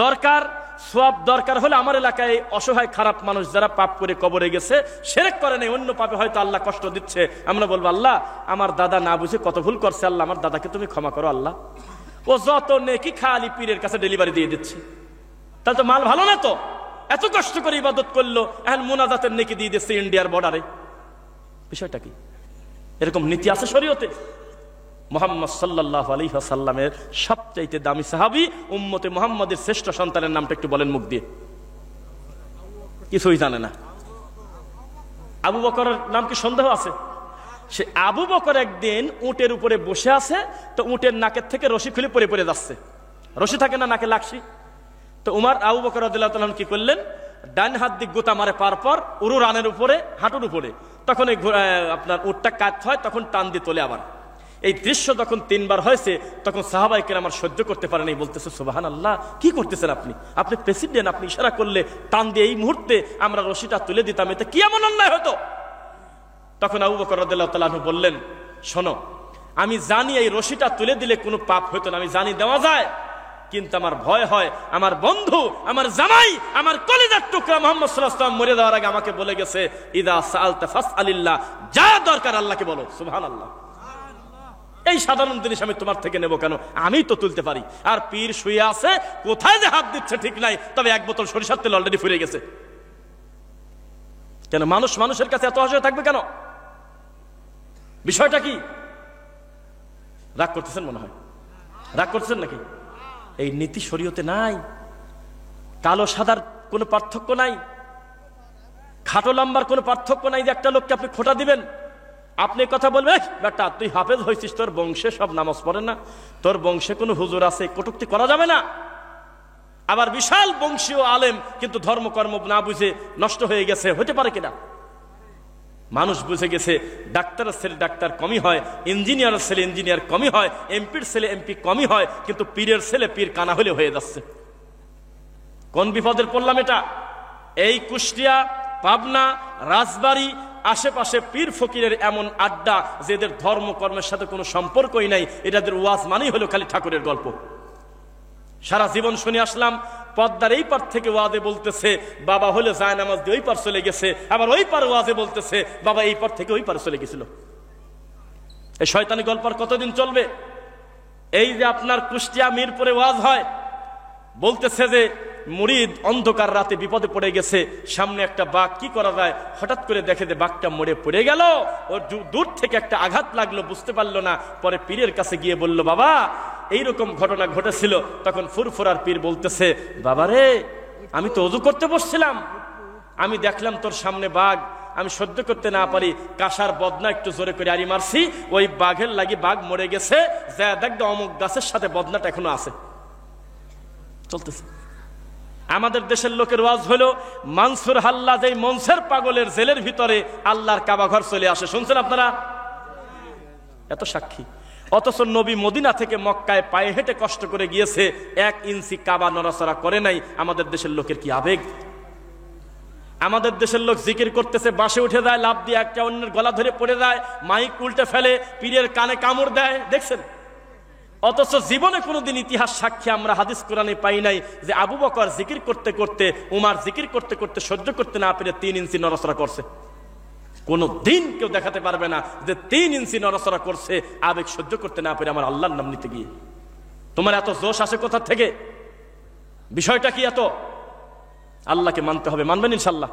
Speaker 1: দরকার, সওয়াব দরকার হলে আমার এলাকায় অসহায় খারাপ মানুষ যারা পাপ করে কবরে গেছে, শিরক করে নাই, অন্য পাপে হয়তো আল্লাহ কষ্ট দিচ্ছে, আমরা বলবো আল্লাহ আমার দাদা না বুঝে কত ভুল করছে, আল্লাহ আমার দাদাকে তুমি ক্ষমা করো আল্লাহ। ও যত নেকি খালি পীরের কাছে ডেলিভারি দিয়ে দিচ্ছে, তাহলে তো মাল ভালো না, তো এত কষ্ট করে ইবাদত করলো, এখন মুনাজাতের নেকি দিয়ে দিচ্ছে ইন্ডিয়ার বর্ডারে। বিষয়টা কি? এরকম নীতি আছে শরীয়তে? মুহাম্মদ সাল্লাল্লাহু আলাইহি ওয়াসাল্লামের সবচাইতে দামি সাহাবী, উম্মতে মুহাম্মাদের শ্রেষ্ঠ সন্তানের নামটা একটু বলেন মুখ দিয়ে। কিছুই জানে না। আবু বকরের নাম কি সন্দেহ আছে? সে আবু বকর একদিন উটের উপরে বসে আছে, তো উটের নাকের থেকে রশি খুলে পড়ে পড়ে যাচ্ছে, রশি থাকে না নাকে লাগছি, তো উমার আবু বকর রাদিয়াল্লাহু তাআলা কি করলেন, ডান হাত দিক গোতা মারে পার পর উরু রানের উপরে, হাঁটুর উপরে, তখন এই আপনার উটটা কাত হয়, তখন টান দিয়ে তোলে আবার। এই দৃশ্য যখন 3 বার হয়েছে, তখন সাহাবায়ে কেরাম আমার সহ্য করতে পারেন, এই বলতেছে সুবহানাল্লাহ, কি করতেছেন আপনি, আপনি প্রেসিডেন্ট, আপনি ইশারা করলে টান দিয়ে এই মুহূর্তে আমরা রশিটা তুলে দিতাম, এতে কি এমন অন্যায় হতো? তখন আবু বকর রাদিয়াল্লাহু তাআলা আনহু বললেন, শোনো, আমি জানি এই রশিটা তুলে দিলে কোনো পাপ হতো না, আমি জানি দেওয়া যায়, কিন্তু আমার ভয় হয়, আমার বন্ধু, আমার জামাই, আমার কলিজার টুকরা মুহাম্মদ সাল্লাল্লাহু আলাইহি ওয়াসাল্লাম মরে যাওয়ার আগে আমাকে বলে গেছে, ইদা সাআলতা ফাসআলিল্লাহ, যা দরকার আল্লাহকে বলো। সুবহানাল্লাহ। এই সাধারণ জিনিস আমি তোমার থেকে নেব কেন, আমি তো তুলতে পারি। আর পীর শুয়ে আছে, কোথায় যে হাত দিচ্ছে ঠিক নাই, তবে 1 বোতল সরিষার তেল অলরেডি ফুরিয়ে গেছে। কেন মানুষ মানুষের কাছে এত অসহায় থাকবে কেন? বিষয়টা কি? রাগ করতেছেন মনে হয়, রাগ করতেছেন নাকি? এই নীতি শরীয়তে নাই। কালো সাদার কোনো পার্থক্য নাই, খাটো লম্বার কোনো পার্থক্য নাই যে একটা লোককে আপনি খোঁটা দিবেন। আপনি কথা বলবেন, বেটা তুই হাফেজ হয়েছিস, তোর বংশে সব নামাজ পড়ে না, তোর বংশে কোনো হুজুর আছে, কটূক্তি করা যাবে না। আবার বিশাল বংশীয় আলেম, কিন্তু ধর্মকর্ম না বুঝে নষ্ট হয়ে গেছে, হতে পারে কিনা? মানুষ বুঝে গেছে ডাক্তারের ছেলে ডাক্তার কমই হয়, ইঞ্জিনিয়ারের ছেলে ইঞ্জিনিয়ার কমই হয়, এমপির ছেলে এমপি কমই হয়, কিন্তু পীরের ছেলে পীর কানা হলে হয়ে যাচ্ছে। কোন বিপদের পড়লাম এটা? এই কুষ্টিয়া, পাবনা, রাজবাড়ী আশেপাশে পীর ফকিরের এমন আড্ডা, যেদের ধর্মকর্মের সাথে কোনো সম্পর্কই নাই, এটাদের ওয়াজ মানেই হলো খালি ঠাকুরের গল্প। সারা জীবন শুনে আসলাম, পদ্মার এই পার থেকে ওয়াজে বলতেছে বাবা হলে যায় নামাজ দিয়ে ওই পার চলে গেছে, আবার ওই পার ওয়াজে বলতেছে বাবা এই পার থেকে ওই পার চলে গেছিল। এই শয়তানি গল্প আর কতদিন চলবে? এই যে আপনার কুষ্টিয়া মিরপুরে ওয়াজ হয়, বলতেছে যে মুরিদ অন্ধকার রাতে বিপদে পড়ে গেছে, সামনে একটা বাঘ, কি করা যায়? হঠাৎ করে দেখে যে বাঘটা মরে পড়ে গেল, ও দূর থেকে একটা আঘাত লাগলো, বুঝতে পারলো না, পরে পীরের কাছে গিয়ে বলল বাবা এইরকম ঘটনা ঘটেছিল। তখন ফুরফুরার পীর বলতেছে, বাবা রে আমি তো ওযু করতে বসছিলাম, আমি দেখলাম তোর সামনে বাঘ, আমি সহ্য করতে না পারি কাঁসার বদনা একটু জোরে করে আড়ি মারছি, ওই বাঘের লাগি বাঘ মরে গেছে, যা দেখ অমুক গাছের সাথে বদনাটা এখনো আছে। চলতেছে। আমাদের দেশের লোকের ওয়াজ হলো মানসুর হাল্লা যেই মনসের পাগলের জেলের ভিতরে আল্লাহর কাবা ঘর চলে আসে, শুনছেন আপনারা? এত সাক্ষী। অথচ নবী মদিনা থেকে মক্কায় পায়ে হেঁটে কষ্ট করে গিয়েছে, 1 ইঞ্চি কাবা নড়াচড়া করে নাই। আমাদের দেশের লোকের কি আবেগ! আমাদের দেশের লোক জিকির করতেছে, বাসে উঠে যায়, লাফ দিয়ে একটা অন্যের গলা ধরে পড়ে যায়, মাইক উল্টে ফেলে, পীরের কানে কামড় দেয়, দেখছেন? অথচ জীবনে কোনোদিন ইতিহাস সাক্ষী আমরা হাদিস কোরআনে পাই নাই যে আবু বকর জিকির করতে করতে, উমার জিকির করতে করতে সহ্য করতে না পেরে 3 ইঞ্চি নড়াচড়া করছে। কোনো দিন কেউ দেখাতে পারবে না যে 3 ইঞ্চি নড়াচড়া করছে আবেগ সহ্য করতে না পেরে আমার আল্লাহর নাম নিতে গিয়ে। তোমার এত জোশ আসে কোথা থেকে? বিষয়টা কি এত? আল্লাহকে মানতে হবে, মানবেন ইনশাল্লাহ?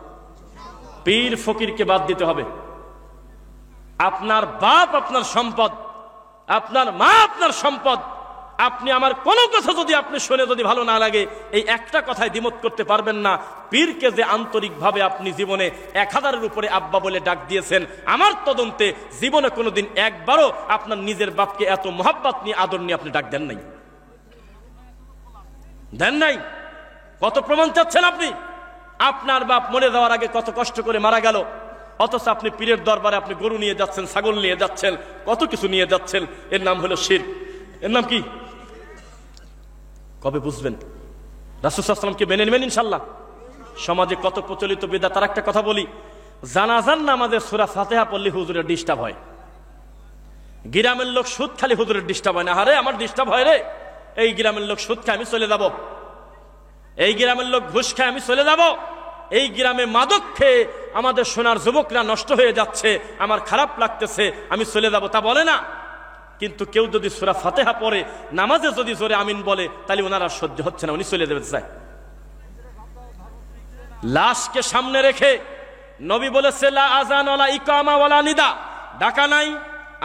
Speaker 1: পীর ফকিরকে বাদ দিতে হবে। আপনার বাপ আপনার সম্পদ, আপনার মা আপনার সম্পদ। আপনি আমার কোনো কথা যদি আপনি শুনে যদি ভালো না লাগে, এই একটা কথায় দ্বিমত করতে পারবেন না। পীরকে যে আন্তরিকভাবে আপনি জীবনে 1000-এর উপরে আব্বা বলে ডাক দিয়েছেন, আমার তদন্তে জীবনে কোনোদিন একবারও আপনার নিজের বাপকে এত মোহাব্বত নিয়ে আদর নিয়ে আপনি ডাক দেন নাই, দেন নাই। কত প্রমাণ চাচ্ছেন আপনি? আপনার বাপ মরে যাওয়ার আগে কত কষ্ট করে মারা গেল, অথচ আপনি পীরের দরবারে আপনি গরু নিয়ে যাচ্ছেন, ছাগল নিয়ে যাচ্ছেন, কত কিছু নিয়ে যাচ্ছেন। এর নাম হলো শিরক। এর নাম কি? কবে বুঝবেন? রাসূল সাল্লাল্লাহু আলাইহি ওয়াসাল্লামকে মেনে নেবেন ইনশাআল্লাহ। সমাজে কত প্রচলিত বিদআত। তার একটা কথা বলি, জানাজার নামাজে সূরা ফাতিহা পড়লে হুজুরের ডিস্টার্ব হয়। গ্রামের লোক সুদ খালি, হুজুরের ডিস্টার্ব হয় না। আরে আমার ডিস্টার্ব হয় রে। এই গ্রামের লোক সুদ খায়, আমি চলে যাব। এই গ্রামের লোক ঘুষ খায়, আমি চলে যাব। এই গ্রামে মাদক খেয়ে আমাদের সোনার যুবকরা নষ্ট হয়ে যাচ্ছে, আমার খারাপ লাগতেছে, আমি চলে যাব, তা বলে না। কিন্তু কেউ যদি সূরা ফাতিহা পড়ে নামাজে যদি জোরে আমিন বলে, তাহলে ওনারা সহ্য হচ্ছে না, উনি চলে যেতে চায়। লাশকে সামনে রেখে নবী বলেছে, লা আযান ওয়ালা ইকামা ওয়ালা নিদা। ডাকা নাই,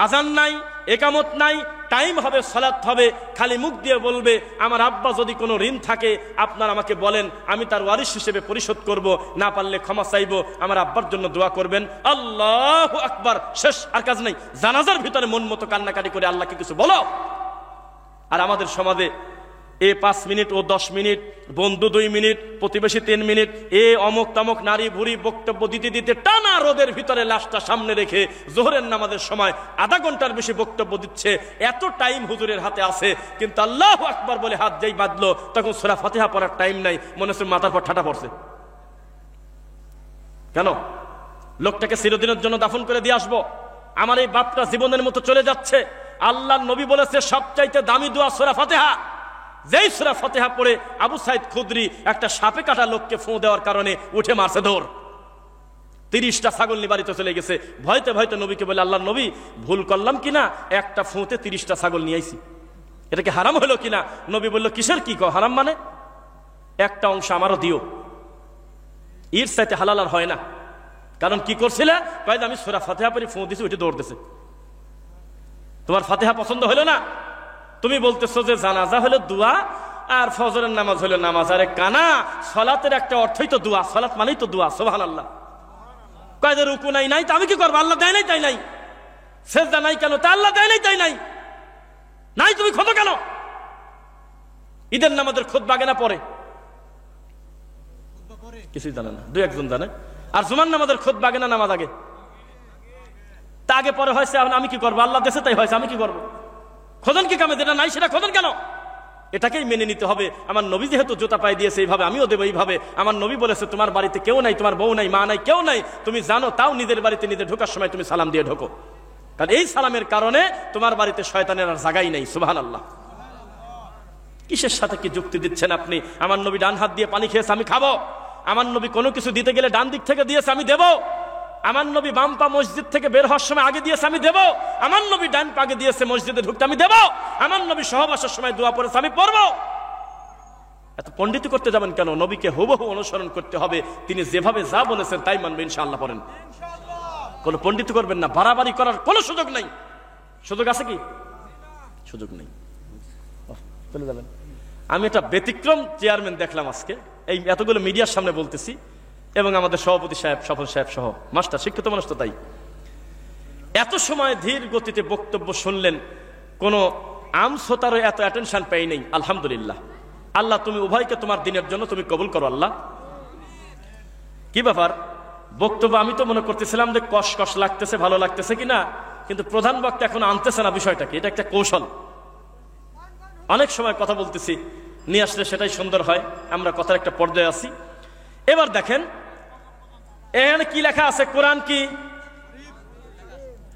Speaker 1: আজান নাই, একামত নাই, টাইম হবে, সালাত হবে। খালি মুখ দিয়ে বলবে, আমার আব্বা যদি কোনো ঋণ থাকে আপনার আমাকে বলেন, আমি তার ওয়ারিশ হিসেবে পরিশোধ করব, না পারলে ক্ষমা চাইবো, আমার আব্বার জন্য দোয়া করবেন। আল্লাহু আকবার, শেষ। আর কাজ নাই। জানাজার ভিতরে মন মতো কান্নাকাটি করে আল্লাহকে কিছু বলো। আর আমাদের সমাজে এ 5 মিনিট, ও 10 মিনিট, বন্ধু 2 মিনিট, প্রতিবেশী 3 মিনিট, এ অমুক তামুক নারী ভুরি বক্তব্য দিতে দিতে টানা রোদের ভিতরে লাশটা সামনে রেখে জোহরের নামাজের সময় আধা ঘন্টার বেশি বক্তব্য দিচ্ছে। এত টাইম হুজুরের হাতে আছে, কিন্তু আল্লাহু আকবার বলে হাত যেই বাঁধলো, তখন সূরা ফাতিহা পড়ার টাইম নাই, মনে হচ্ছে মাথার পর ঠাটা পড়ছে। কেন? লোকটাকে চিরদিনের জন্য দাফন করে দিয়ে আসবো। আমার এই বাপটা জীবনের মতো চলে যাচ্ছে। আল্লাহর নবী বলেছে, সবচাইতে দামি দোয়া সূরা ফাতিহা। যেই সূরা ফাতিহা পড়ে আবু সাইদ খুদরি একটা সাপে কাটা লোককে ফু দেওয়ার কারণে উঠে মারছে দৌড়। 30টা ছাগল নিয়ে বাড়িতে চলে গেছে। ভয়তে ভয়তে নবীকে বলে, আল্লাহর নবী, ভুল করলাম কিনা, একটা ফুঁতে 30টা ছাগল নিয়ে আইছি, এটা কি হারাম হলো কিনা? নবী বলল, কিসের কি কো হারাম? মানে একটা অংশ আমারও দিও। এর চাইতে হালাল আর হয় না। কারণ কি করছিলে? কয় আমি সূরা ফাতিহা পড়ে ফু দিছি, উঠে দৌড় দিছে। তোমার ফাতিহা পছন্দ হলো না? তুমি বলতেছো যে জানাজা হলো দোয়া আর ফজরের নামাজ হলো নামাজ। আরে কানা, সালাতের একটা অর্থই তো দোয়া, সালাত মানেই তো দোয়া। সুবহানাল্লাহ। কয় যে রুকু নাই, নাই তো আমি কি করবো? আল্লাহ দেয় নাই তাই নাই। সেজদা নাই কেন? তা আল্লাহ দেয় নাই তাই নাই। নাই তুমি খোদো কেন? ঈদের নামাজের খুতবা আগে না পরে? কিছুই জানে না, 2-1 জানে। আর জুমার নামাজের খুতবা আগে না নামাজ আগে? তা আগে পরে হয়েছে, আমি কি করবো? আল্লাহ দেশে তাই হয়েছে, আমি কি করবো? খোদন কি কামে? যেটা নাই সেটা খোদন কেন? এটাকেই মেনে নিতে হবে। আমার নবী যেহেতু জুতা পায়ে দিয়েছে এইভাবে, আমিও দেবো এইভাবে। আমার নবী বলেছে, তোমার বাড়িতে কেউ নাই, তোমার বউ নাই, মা নাই, কেউ নাই, তুমি জানো, তাও নিজের বাড়িতে নিজে ঢোকার সময় তুমি সালাম দিয়ে ঢোকো। কারণ এই সালামের কারণে তোমার বাড়িতে শয়তানের আর জায়গাই নাই। সুবহানাল্লাহ। কিসের সাথে কি যুক্তি দিচ্ছেন আপনি? আমার নবী ডান হাত দিয়ে পানি খেয়েছে, আমি খাবো। আমার নবী কোনো কিছু দিতে গেলে ডান দিক থেকে দিয়েছে, আমি দেবো। আমার নবী বাম পা মসজিদ থেকে বের হওয়ার সময় আগে দিয়েছে, আমি দেবো। আমার নবী ডান পা আগে দিয়েছে মসজিদে ঢুকতে, আমি দেবো। আমার নবী সহবাসের সময় দোয়া পড়েছে, আমি পড়বো। এত পণ্ডিত করতে যাবেন কেন? নবীকে হুবহু অনুসরণ করতে হবে। তিনি যেভাবে যা বলেছেন তাই মানবে ইনশাআল্লাহ। পড়েন, কোনো পণ্ডিত করবেন না। বাড়াবাড়ি করার কোনো সুযোগ নাই। সুযোগ আছে কি? সুযোগ নেই। চলে যাবেন। আমি একটা ব্যতিক্রম চেয়ারম্যান দেখলাম আজকে, এই এতগুলো মিডিয়ার সামনে বলতেছি, এবং আমাদের সভাপতি সাহেব, সফল সাহেব সহ মাস্টার শিক্ষিত মানুষ তো তাই। এত সময় ধীর গতিতে বক্তব্য শুনলেন, কোন আমসোতারও এত অ্যাটেনশন পাই নেই। আলহামদুলিল্লাহ। আল্লাহ তুমি উভয়কে তোমার দিনের জন্য তুমি কবুল করো আল্লাহ। কি ব্যাপার? বক্তব্য আমি তো মনে করতেছিলাম যে কষ কষ লাগতেছে, ভালো লাগতেছে কিনা, কিন্তু প্রধান বক্তা এখন আনতেছে না বিষয়টা কি। এটা একটা কৌশল। অনেক সময় কথা বলতেছি, নিয়ে আসলে সেটাই সুন্দর হয়, আমরা কথার একটা পর্যায়ে আছি। এবার দেখেন এখানে কি লেখা আছে, কোরআন কি।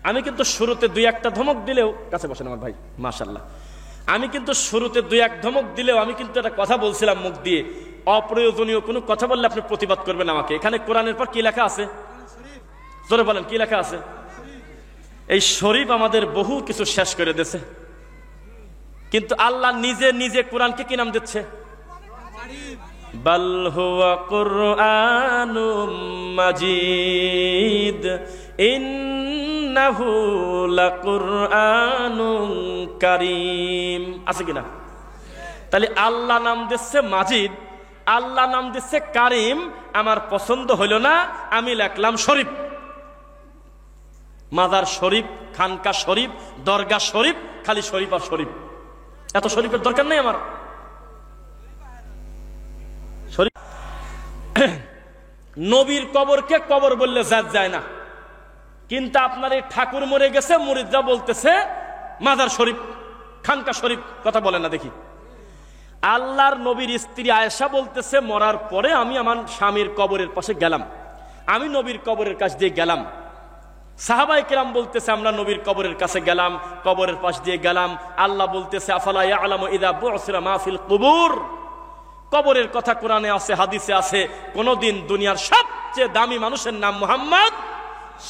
Speaker 1: আমি কিন্তু শুরুতে 2-1 ধমক দিলেও, কাছে বসেন আমার ভাই, মাশাআল্লাহ। আমি কিন্তু শুরুতে 2-1 ধমক দিলেও আমি কিন্তু একটা কথা বলছিলাম মুখ দিয়ে, অপ্রয়োজনীয় কোনো কথা বললে আপনি প্রতিবাদ করবেন আমাকে। এখানে কোরআনের পর কি লেখা আছে? জোরে বলেন, কি লেখা আছে? এই শরীফ আমাদের বহু কিছু শেষ করে দিয়েছে, কিন্তু আল্লাহ নিজে নিজে কোরআনকে কি নাম দিচ্ছে? বাল হুয়া কুরআনুম মাজিদ ইন্নাহু লাকুরআনুন কারীম। আছে কিনা? তাহলে আল্লাহ নাম দিচ্ছে মাজিদ, আল্লাহ নাম দিচ্ছে কারিম। আমার পছন্দ হইল না, আমি লিখলাম শরীফ। মাজার শরীফ, খানকা শরীফ, দরগা শরীফ, খালি শরীফ আর শরীফ। এত শরীফের দরকার নেই আমার। শরীফ নবীর কবরকে কবর বললে জাত যায় না, কিন্তু আপনার এই ঠাকুর মরে গেছে, মুরিদরা বলতেছে মাজার শরীফ, খানকা শরীফ। কথা বলে না দেখি। আল্লাহর নবীর স্ত্রী আয়েশা বলতেছে, মরার পরে আমি আমার স্বামীর কবরের পাশে গেলাম, আমি নবীর কবরের কাছ দিয়ে গেলাম। সাহাবায়ে কেরাম বলতেছে, আমরা নবীর কবরের কাছে গেলাম, কবরের পাশ দিয়ে গেলাম। আল্লাহ বলতেছে, আফালা ইয়ালামু ইযা বু'সিরা মা ফিল কুবুর। কবরের কথা কোরআনে আছে, হাদিসে আছে। কোনদিন দুনিয়ার সবচেয়ে দামি মানুষের নাম মুহাম্মদ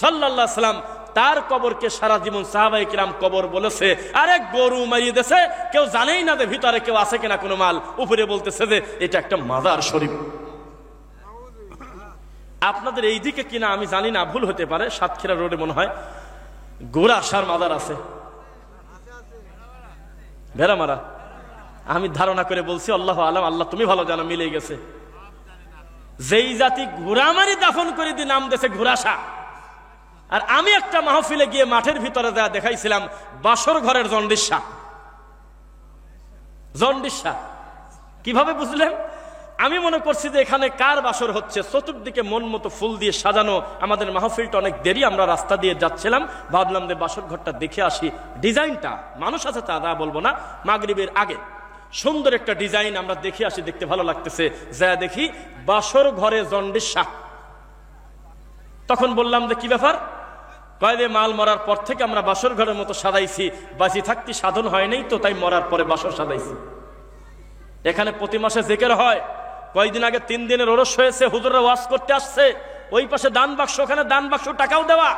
Speaker 1: সাল্লাল্লাহু আলাইহি সাল্লাম, তার কবরকে সারা জীবন সাহাবায়ে কিরাম কবর বলেছে। আরে গরু মারিয়ে দেছে, কেউ জানেই না যে ভিতরে কেউ আছে কিনা কোনো মাল, উপরে বলতেছে যে এটা একটা মাজার শরীফ। আপনাদের এই দিকে কিনা আমি জানি না, ভুল হতে পারে, সাতক্ষীরা রোডে মনে হয় গোরাসার মাজার আছে, ভেড়ামারা। আমি ধারণা করে বলছি, আল্লাহু আলাম, আল্লাহ তুমি ভালো জানো, মিলে গেছে। যেই জাতি ঘোড়ামারি দাফন করে দিয়ে নাম দেশে ঘোরাসা। আর আমি একটা মাহফিলে গিয়ে মাঠের ভিতরে যা দেখাইছিলাম বাসর ঘরের জন্ডিসা। জন্ডিসা কিভাবে বুঝলেন? আমি মনে করছি যে এখানে কার বাসর হচ্ছে। চতুর্দিকে মন মতো ফুল দিয়ে সাজানো। আমাদের মাহফিলটা অনেক দেরি, আমরা রাস্তা দিয়ে যাচ্ছিলাম, ভাবলাম যে বাসর ঘরটা দেখে আসি। ডিজাইনটা, মানুষ আছে তা বলবো না, মাগরিবের আগে সুন্দর একটা ডিজাইন আমরা দেখে আসি, দেখতে ভালো লাগতেছে। যা দেখি বাসর ঘরে জন্ডিসা। তখন বললাম যে কি ব্যাপার? কয়েদে মাল মরার পর থেকে আমরা বাসর ঘরের মতো সাজাইছি, বাঁচি থাকতে সাধন হয় নাই তো, তাই মরার পরে বাসর সাজাইছি। এখানে প্রতি মাসে জিকির হয়। কয়েকদিন আগে 3 দিনের ওরস হয়েছে, হুজুররা ওয়াজ করতে আসছে। ওই পাশে দান বাক্স, ওখানে দান বাক্স, টাকাও দেওয়া,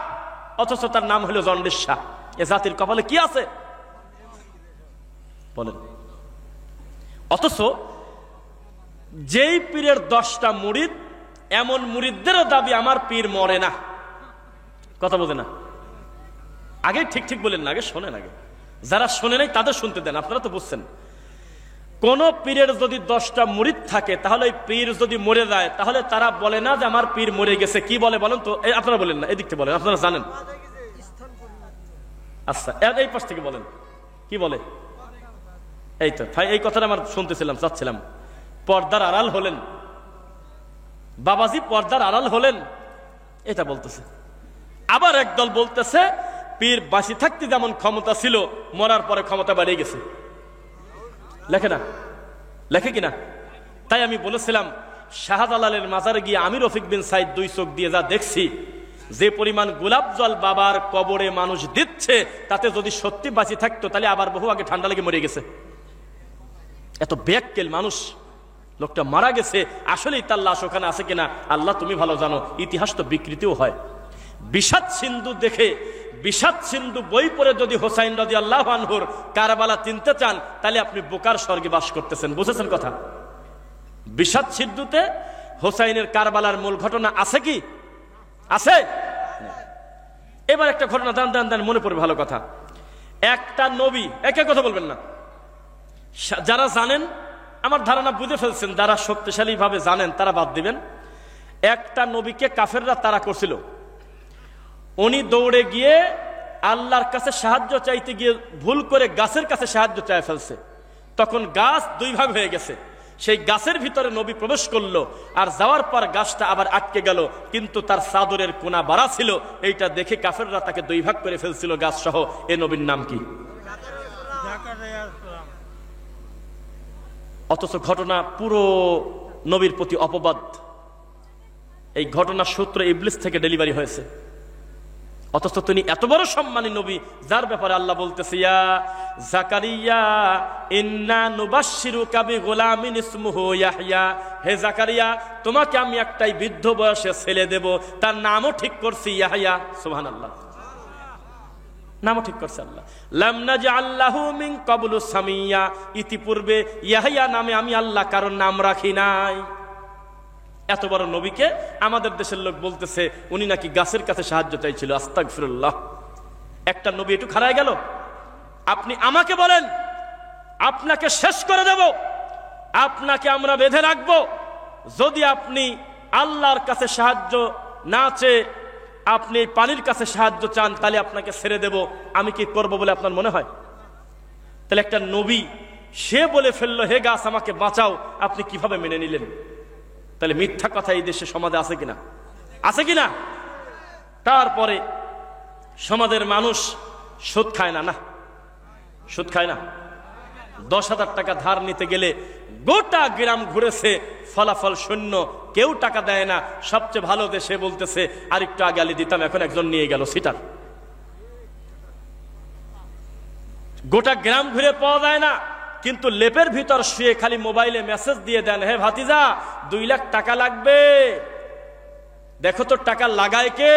Speaker 1: অথচ তার নাম হলো জন্ডিসা। এ জাতির কপালে কি আছে বলেন? অথচ যেই পীরের 10টা মুরিদ, এমন মুরিদদেরও দাবি আমার পীর মরে না। কথা বোঝে না? আগে ঠিক ঠিক বলেন না, আগে শোনেন। আগে যারা শোনে নাই তাদের শুনতে দেন। আপনারা তো বুঝছেন, কোন পীরের যদি 10টা মুরিদ থাকে, তাহলে ওই পীর যদি মরে যায়, তাহলে তারা বলে না যে আমার পীর মরে গেছে। কি বলে বলেন তো? আপনারা বলেন না, এদিক থেকে বলেন, আপনারা জানেন। আচ্ছা, এই পাশ থেকে বলেন, কি বলে? এই তো ভাই, এই কথাটা আমার শুনতেছিলাম, চাচ্ছিলাম। পর্দার আড়াল হলেন বাবাজি, পর্দার আড়াল হলেন, এটা বলতেছে। আবার একদল বলতেছে পীর বাঁচি থাকতে যেমন ক্ষমতা ছিল, মরার পরে ক্ষমতা বাড়িয়ে গেছে। লেখে না? লেখে কিনা? তাই আমি বলেছিলাম, শাহজালালের মাজারে গিয়ে আমি রফিক বিন সাইদ 2 চোখ দিয়ে যা দেখছি, যে পরিমাণ গোলাপ জল বাবার কবরে মানুষ দিচ্ছে, তাতে যদি সত্যি বাঁচি থাকতো তাহলে আবার বহু আগে ঠান্ডা লেগে মরে গেছে। এত বেয়াক্কেল মানুষ। লোকটা মারা গেছে, আসলেই তার লাশ ওখানে আছে কিনা আল্লাহ তুমি ভালো জানো। ইতিহাস তো বিকৃতিও হয়। বিষাদ সিন্ধু দেখে, বিষাদ সিন্ধু বই পড়ে যদি হোসাইন রাদিয়াল্লাহু আনহুর কারবালা চিনতে চান, তাহলে আপনি বোকার স্বর্গে বাস করতেছেন। বুঝেছেন কথা? বিষাদ সিন্ধুতে হোসাইনের কারবালার মূল ঘটনা আছে কি? আছে। এবার একটা ঘটনা দান মনে পড়বে, ভালো কথা। একটা নবী, একে কথা বলবেন না, যারা জানেন আমার ধারণা বুঝে ফেলছেন, যারা শক্তিশালী ভাবে জানেন তারা বাদ দিবেন। একটা নবীকে কাফেররা তাড়া করছিল। উনি দৌড়ে গিয়ে আল্লাহর কাছে সাহায্য চাইতে গিয়ে ভুল করে গাছের কাছে সাহায্য চাই ফেলছে। তখন গাছ 2 ভাগ হয়ে গেছে। সেই গাছের ভিতরে নবী প্রবেশ করলো, আর যাওয়ার পর গাছটা আবার আটকে গেল, কিন্তু তার চাদরের কোনা বাড়া ছিল। এইটা দেখে কাফেররা তাকে 2 ভাগ করে ফেলছিল গাছ সহ। এ নবীর নাম কি? অথচ ঘটনা পুরো নবীর প্রতি অপবাদ। এই ঘটনার সূত্র ইবলিস থেকে ডেলিভারি হয়েছে। অথচ তিনি এত বড় সম্মানী নবী, যার ব্যাপারে আল্লাহ বলতেছে, ইয়া জাকারিয়া ইন্না নুবাশশিরুকা বিগুলামিন ইসমুহু ইয়াহইয়া। হে জাকারিয়া, তোমাকে আমি একটাই বৃদ্ধ বয়সে ছেলে দেব, তার নামও ঠিক করছি ইয়াহইয়া। সুবহানাল্লাহ, নামও ঠিক করছে আল্লাহ। লাম নাজআল লাহু মিন ক্বাবলু সামিয়্যা। ইতিপূর্বে ইয়াহইয়া নামে আমি আল্লাহ কারণ নাম রাখি নাই। এত বড় নবীকে আমাদের দেশের লোক বলতেছে উনি নাকি গাছের কাছে সাহায্য চাইছিল। আস্তাগফিরুল্লাহ। একটা নবী একটু খারায় গেল। আপনি আমাকে বলেন, আপনাকে শেষ করে দেব, আপনাকে আমরা বেঁধে রাখবো, যদি আপনি আল্লাহর কাছে সাহায্য না চেয়ে আপনি পানির কাছে সাহায্য চান, তাহলে আপনাকে ছেড়ে দেব। আমি কি করব বলে আপনার মনে হয়? তাহলে একটা নবী সে বলে ফেললো হে গাছ আমাকে বাঁচাও, আপনি কিভাবে মেনে নিলেন? তাহলে মিথ্যা কথা এই দেশে সমাজে আছে কিনা? আছে কিনা? তারপরে সমাজের মানুষ সুদ খায় না, না সুদ খায় না। 10,000 টাকা ধার নিতে গেলে গোটা গ্রাম ঘুরেছে, ফলাফল শূন্য, কেউ টাকা দেয় না। সবচেয়ে ভালো দেশে বলতেছে আর একটু আগে আলি দিতাম, এখন একজন নিয়ে গেল সিটার। গোটা গ্রাম ঘুরে পাওয়া যায় না, কিন্তু লেপের ভিতর শুয়ে খালি মোবাইলে মেসেজ দিয়ে দেন, হে ভাতিজা 2 লাখ টাকা লাগবে, দেখো তো টাকা লাগায় কে।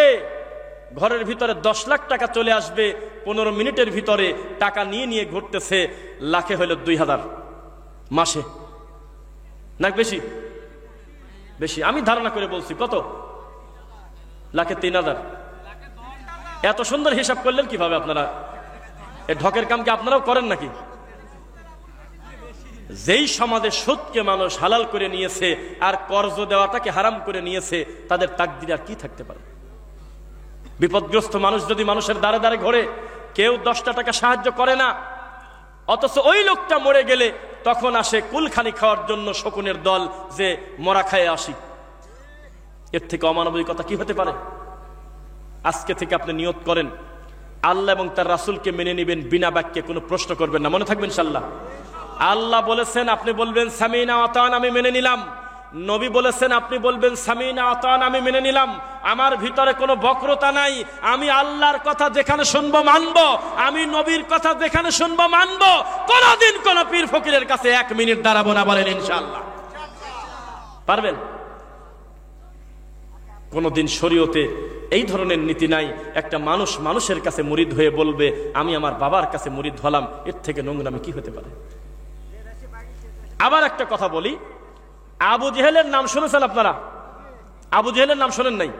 Speaker 1: ঘরের ভিতরে 10 লাখ টাকা চলে আসবে 15 মিনিটের ভিতরে। টাকা নিয়ে নিয়ে ঘুরতেছে, লাখে হইল 2,000 মাসে। না বেশি? বেশি। আমি ধারণা করে বলছি, কত? লাখে 3,000। এত সুন্দর হিসাব করলেন কিভাবে আপনারা? এই ঢকের কাম কি আপনারাও করেন নাকি? যেই সমাজে সুদকে মানুষ হালাল করে নিয়েছে আর কর্জ দেওয়াটাকে হারাম করে নিয়েছে, তাদের তাকদির আর কি থাকতে পারে? বিপদগ্রস্ত মানুষ যদি মানুষের দ্বারে দ্বারে ঘোরে, কেউ 10টা টাকা সাহায্য করে না, অথচ ওই লোকটা মরে গেলে তখন আসে কুলখানি খাওয়ার জন্য শকুনের দল, যে মরা খায় আসি। এর থেকে অমানবিকতা কি হতে পারে? আজকে থেকে আপনি নিয়ত করেন আল্লাহ এবং তার রাসূলকে মেনে নেবেন, বিনা বাক্যে কোনো প্রশ্ন করবেন না। মনে থাকবেন ইনশাআল্লাহ। আল্লাহ বলেছেন, আপনি বলবেন সামিনা আতান, আমি মেনে নিলাম। নবী বলেছেন, আপনি বলবেন সামিনা আতান, আমি মেনে নিলাম। আমার ভিতরে কোনো বক্রতা নাই। আমি আল্লাহর কথা যেখানে শুনবো মানবো, আমি নবীর কথা যেখানে শুনবো মানবো। কোনদিন কোন পীর ফকিরের কাছে 1 মিনিট দাঁড়াবো না, বলেন ইনশাআল্লাহ। পারবেন? কোনদিন শরীয়তে এই ধরনের নীতি নাই। একটা মানুষ মানুষের কাছে মুরিদ হয়ে বলবে আমি আমার বাবার কাছে মুরিদ হলাম, এর থেকে নোংরামি কি হতে পারে? আবার একটা কথা বলি, আবু জেহেলের নাম শুনেছেন আপনারা? আবু জেহেলের নাম শোনেন নাই?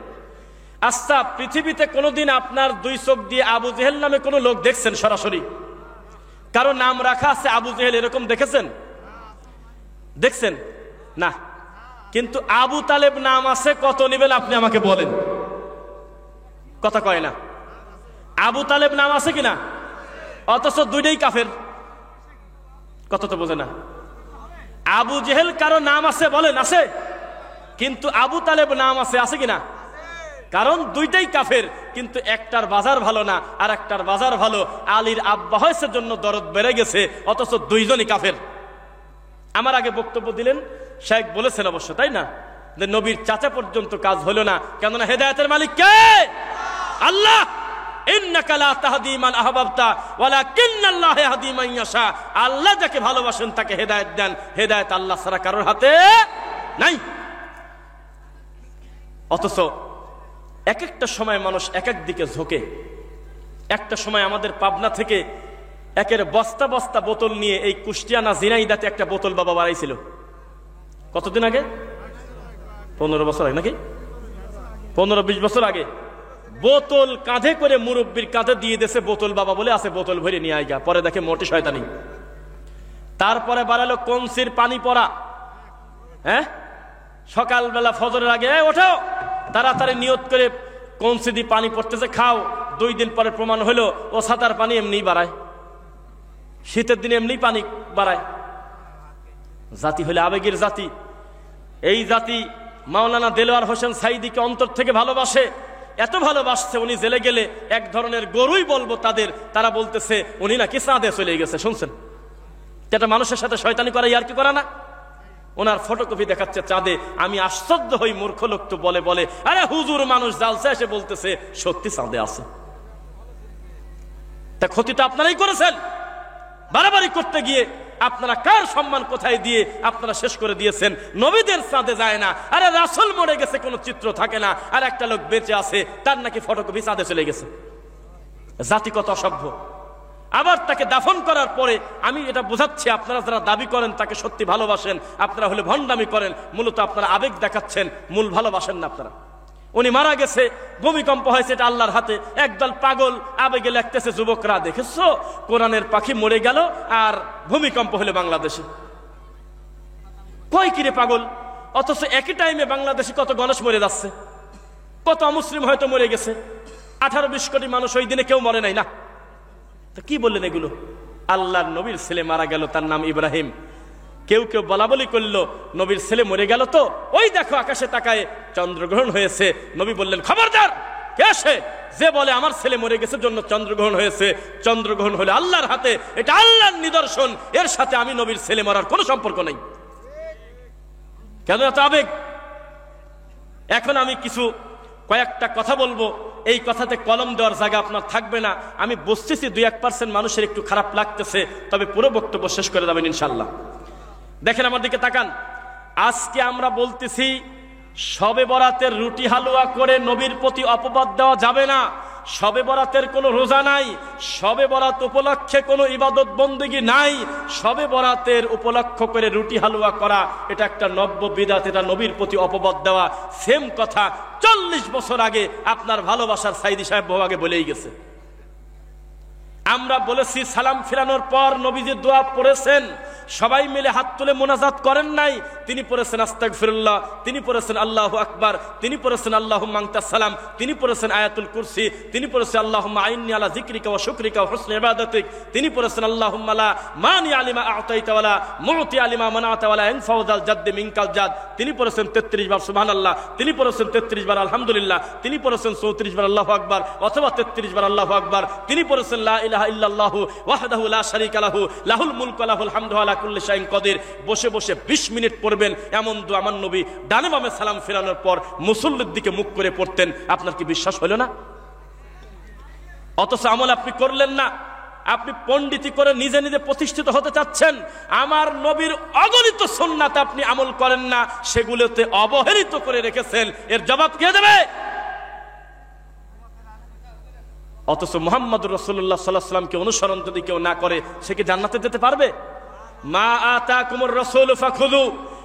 Speaker 1: আচ্ছা, পৃথিবীতে কোনোদিন আপনার 2 চোখ দিয়ে আবু জেহেল নামে কোনো লোক দেখছেন সরাসরি? কারো নাম রাখা আছে আবু জেহেল, এরকম দেখেছেন? দেখছেন না? কিন্তু আবু তালেব নাম আছে, কত নিবেন আপনি আমাকে বলেন? কথা কয় না। আবু তালেব নাম আছে কিনা? অথচ দুইটাই কাফের। কথা তো বোঝে না। আবু জেহেল কারো নাম আছে বলেন? আছে। কিন্তু আবু তালেব নাম আছে, আছে কিনা? কারণ দুইটাই কাফের, কিন্তু একটার বাজার ভালো না আর একটার বাজার ভালো। আলীর আব্বা হয়েছে জন্য দরদ বেড়ে গেছে, অথচ দুইজনই কাফের। আমার আগে বক্তব্য দিলেন শেখ, বলেছেন অবশ্য, তাই না, যে নবীর চাচা পর্যন্ত কাজ হলো না। কেননা হেদায়েতের মালিক কে? আল্লাহ। ইন্নাকা লা তাহদি মান আহবাবতা ওয়ালাকিন্নাল্লাহ ইয়াহদি মান ইয়াশা। আল্লাহ যাকে ভালোবাসেন তাকে হেদায়েত দেন। হেদায়েত আল্লাহ ছাড়া কারোর হাতে নাই। অথচ এক একটা সময় মানুষ এক এক দিকে ঝোঁকে। একটা সময় আমাদের পাবনা থেকে একের বস্তা বস্তা বোতল নিয়ে এই কুষ্টিয়া না ঝিনাইদাতে একটা বোতল বাবা বাড়াইছিল। কতদিন আগে? 15 বছর আগে নাকি? 15-20 বছর আগে বোতল কাঁধে করে মুরব্বীর কাঁধে দিয়ে দেশে, বোতল বাবা বলে আছে, বোতল ভরে নিয়ে আইগা। পরে দেখে মোটে শয়তানি। তারপরে বাড়ালো কনসির পানি পড়া। হ্যাঁ, সকালবেলা ফজরের আগে ওঠো, তাড়াতাড়ি নিয়ত করে কনসি দিয়ে পানি পড়তেছে, খাও। 2 দিন পরে প্রমাণ হলো ও সাতার পানি এমনি বাড়ায়, শীতের দিনে এমনি পানি বাড়ায়। জাতি হলে আবেগের জাতি। এই জাতি মাওলানা দেলোয়ার হোসেন সাইদিকে অন্তর থেকে ভালোবাসে। এত ভালোবাসছে, উনি জেলে গেলে এক ধরনের গরুই বলবো তাদের, তারা বলতেছে উনি নাকি চাঁদে চলে গেছে। শুনছেন? এটা মানুষের সাথে শয়তানি করা, ইয়ার কি করা না? ওনার ফটোকপি দেখাচ্ছে চাঁদে। আমি আশ্চর্য হই, মূর্খ লোক তো বলে বলে আরে হুজুর, মানুষ জালসা এসে বলতেছে সত্যি চাঁদে আছে। তা ক্ষতিটা আপনারাই করেছেন। বাড়াবাড়ি করতে গিয়ে আপনারা কার সম্মান কোথায় দিয়ে আপনারা শেষ করে দিয়েছেন। নবীদের চাঁদে যায় না, আরে রাসূল মরে গেছে, কোনো চিত্র থাকে না, আর একটা লোক বেঁচে আছে, তার নাকি ফটোকপি চাঁদে চলে গেছে। জাতি কত অসভ্য। আবার তাকে দাফন করার পরে আমি এটা বোঝাচ্ছি, আপনারা যারা দাবি করেন তাকে সত্যি ভালোবাসেন, আপনারা হলে ভণ্ডামি করেন, মূলত আপনারা আবেগ দেখাচ্ছেন, মূল ভালোবাসেন না আপনারা। উনি মারা গেছে, ভূমিকম্প হয়েছে, এটা আল্লাহর হাতে। একদল পাগল আবেগে লাগতেছে, যুবকরা দেখেছো কোরআনের পাখি মরে গেল আর ভূমিকম্প হলো বাংলাদেশে। কয় কিরে পাগল, অথচ একই টাইমে বাংলাদেশে কত গণেশ মরে যাচ্ছে, কত অমুসলিম হয়তো মরে গেছে, 18-20 কোটি মানুষ ওই দিনে কেউ মরে নাই না। তো কি বললেন এগুলো? আল্লাহর নবীর ছেলে মারা গেল, তার নাম ইব্রাহিম। কেউ কেউ বলা বলি করলো নবীর ছেলে মরে গেল, তো ওই দেখো আকাশে তাকায় চন্দ্রগ্রহণ হয়েছে। নবী বললেন, খবরদার, কে সে যে বলে আমার ছেলে মরে গেছে জন্য চন্দ্রগ্রহণ হয়েছে? চন্দ্রগ্রহণ হলে আল্লাহর হাতে, এটা আল্লাহর নিদর্শন, এর সাথে আমি নবীর ছেলে মরার কোনো সম্পর্ক নেই। কেন এত আবেগ? এখন আমি কয়েকটা কথা বলবো, এই কথাতে কলম দেওয়ার জায়গা আপনার থাকবে না। আমি বুঝতেছি 2-1% মানুষের একটু খারাপ লাগতেছে, তবে পুরো বক্তব্য শেষ করে দেবেন ইনশাল্লাহ। দেখেন আমার দিকে তাকান। আজকে আমরা বলতেছি শবে বরাতের রুটি হালুয়া করে নবীর প্রতি অপবাদ দেওয়া যাবে না। শবে বরাতের কোনো রোজা নাই, শবে বরাত উপলক্ষে কোনো ইবাদত বন্দেগী নাই। শবে বরাতের উপলক্ষ করে রুটি হালুয়া করা এটা একটা নব্য বিদআত, এটা নবীর প্রতি অপবাদ দেওয়া। সেম কথা 40 বছর আগে আপনার ভালোবাসার সাইদি সাহেব বহু আগে বলেই গেছে। আমরা বলেছি সালাম ফিরানোর পর নবীজি দোয়া পড়েছেন, সবাই মিলে হাত তুলে মোনাজাত করেন নাই। তিনি পড়েছেন আস্তাগফিরুল্লাহ, তিনি পড়েছেন আল্লাহু আকবার, তিনি পড়েছেন আল্লাহুম্মা আনতাস সালাম, তিনি পড়েছেন আয়াতুল কুরসি, তিনি পড়েছেন আল্লাহুম্মা আইন্নি আলা যিকরিকা ওয়া শুকরিকা ওয়া হুসনি ইবাদাতিক, তিনি পড়েছেন আল্লাহুম্মা লা মানি আলিমা আ'তাইতা ওয়ালা মু'তি আলিমা মানা'তা ওয়ালা ইনফাউযাল জাদ্দি মিনকাল জাদ, তিনি পড়েছেন 33 বার সুবহানাল্লাহ, তিনি পড়েছেন 33 বার আলহামদুলিল্লাহ, তিনি পড়েছেন 34 বার আল্লাহু আকবার অথবা 33 বার আল্লাহু আকবার, তিনি পড়েছেন লা ইলাহা ইল্লাল্লাহু ওয়াহদাহু লা শারীকা লাহু লাহুল মুলকু ওয়া লাহুল হামদু আলা কুল্লি শাইইন কাদির। বসে বসে 20 মিনিট পড়বেন এমন দোয়া আমার নবী ডানে বামে সালাম ফেরানোর পর মুসল্লির দিকে মুখ করে পড়তেন। আপনার কি বিশ্বাস হলো না? অথচ আমল আপনি করলেন না। আপনি পণ্ডিতি করে নিজে নিজে প্রতিষ্ঠিত হতে চাচ্ছেন, আমার নবীর অগণিত সুন্নাত আপনি আমল করেন না, সেগুলোতে অবহেলিত করে রেখেছেন। এর জবাব কে দেবে? অথচ মুহাম্মদুর রাসূলুল্লাহ সাল্লাল্লাহু আলাইহি ওয়াসাল্লামকে অনুসরণ যদি কেউ না করে, সে কি জান্নাতে যেতে পারবে? মা আতাকুমুর রাসূলু ফাখুযু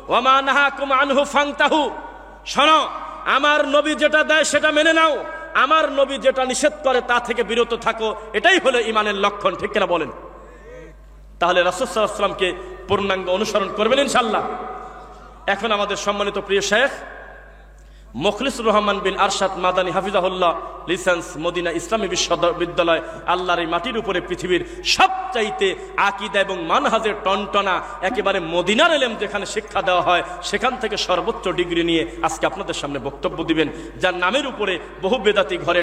Speaker 1: ওয়া মা নাহাকুম আনহু ফান্তাহু। শোনো, আমার নবী যেটা দেয় সেটা মেনে নাও, আমার নবী যেটা নিষেধ করে তা থেকে বিরত থাকো। এটাই হলো ঈমানের লক্ষণ, ঠিক কিনা বলেন? তাহলে রাসূল সাল্লাল্লাহু আলাইহি ওয়াসাল্লামকে পূর্ণাঙ্গ অনুসরণ করবেন ইনশাআল্লাহ। এখন আমাদের সম্মানিত প্রিয় শেখ মুখলিসুর রহমান বিন আরশাদ মাদানী হাফিজাহুল্লাহ, লিসেন্স, মদিনা ইসলামী বিশ্ববিদ্যালয়, আল্লাহর এই মাটির উপরে পৃথিবীর সবচাইতে আকীদা এবং মানহাজের টনটনা একেবারে মদিনার ইলম যেখানে শিক্ষা দেওয়া হয়, সেখান থেকে সর্বোচ্চ ডিগ্রি নিয়ে আজকে আপনাদের সামনে বক্তব্য দিবেন, যার নামের উপরে বহু বেদাতি ঘরে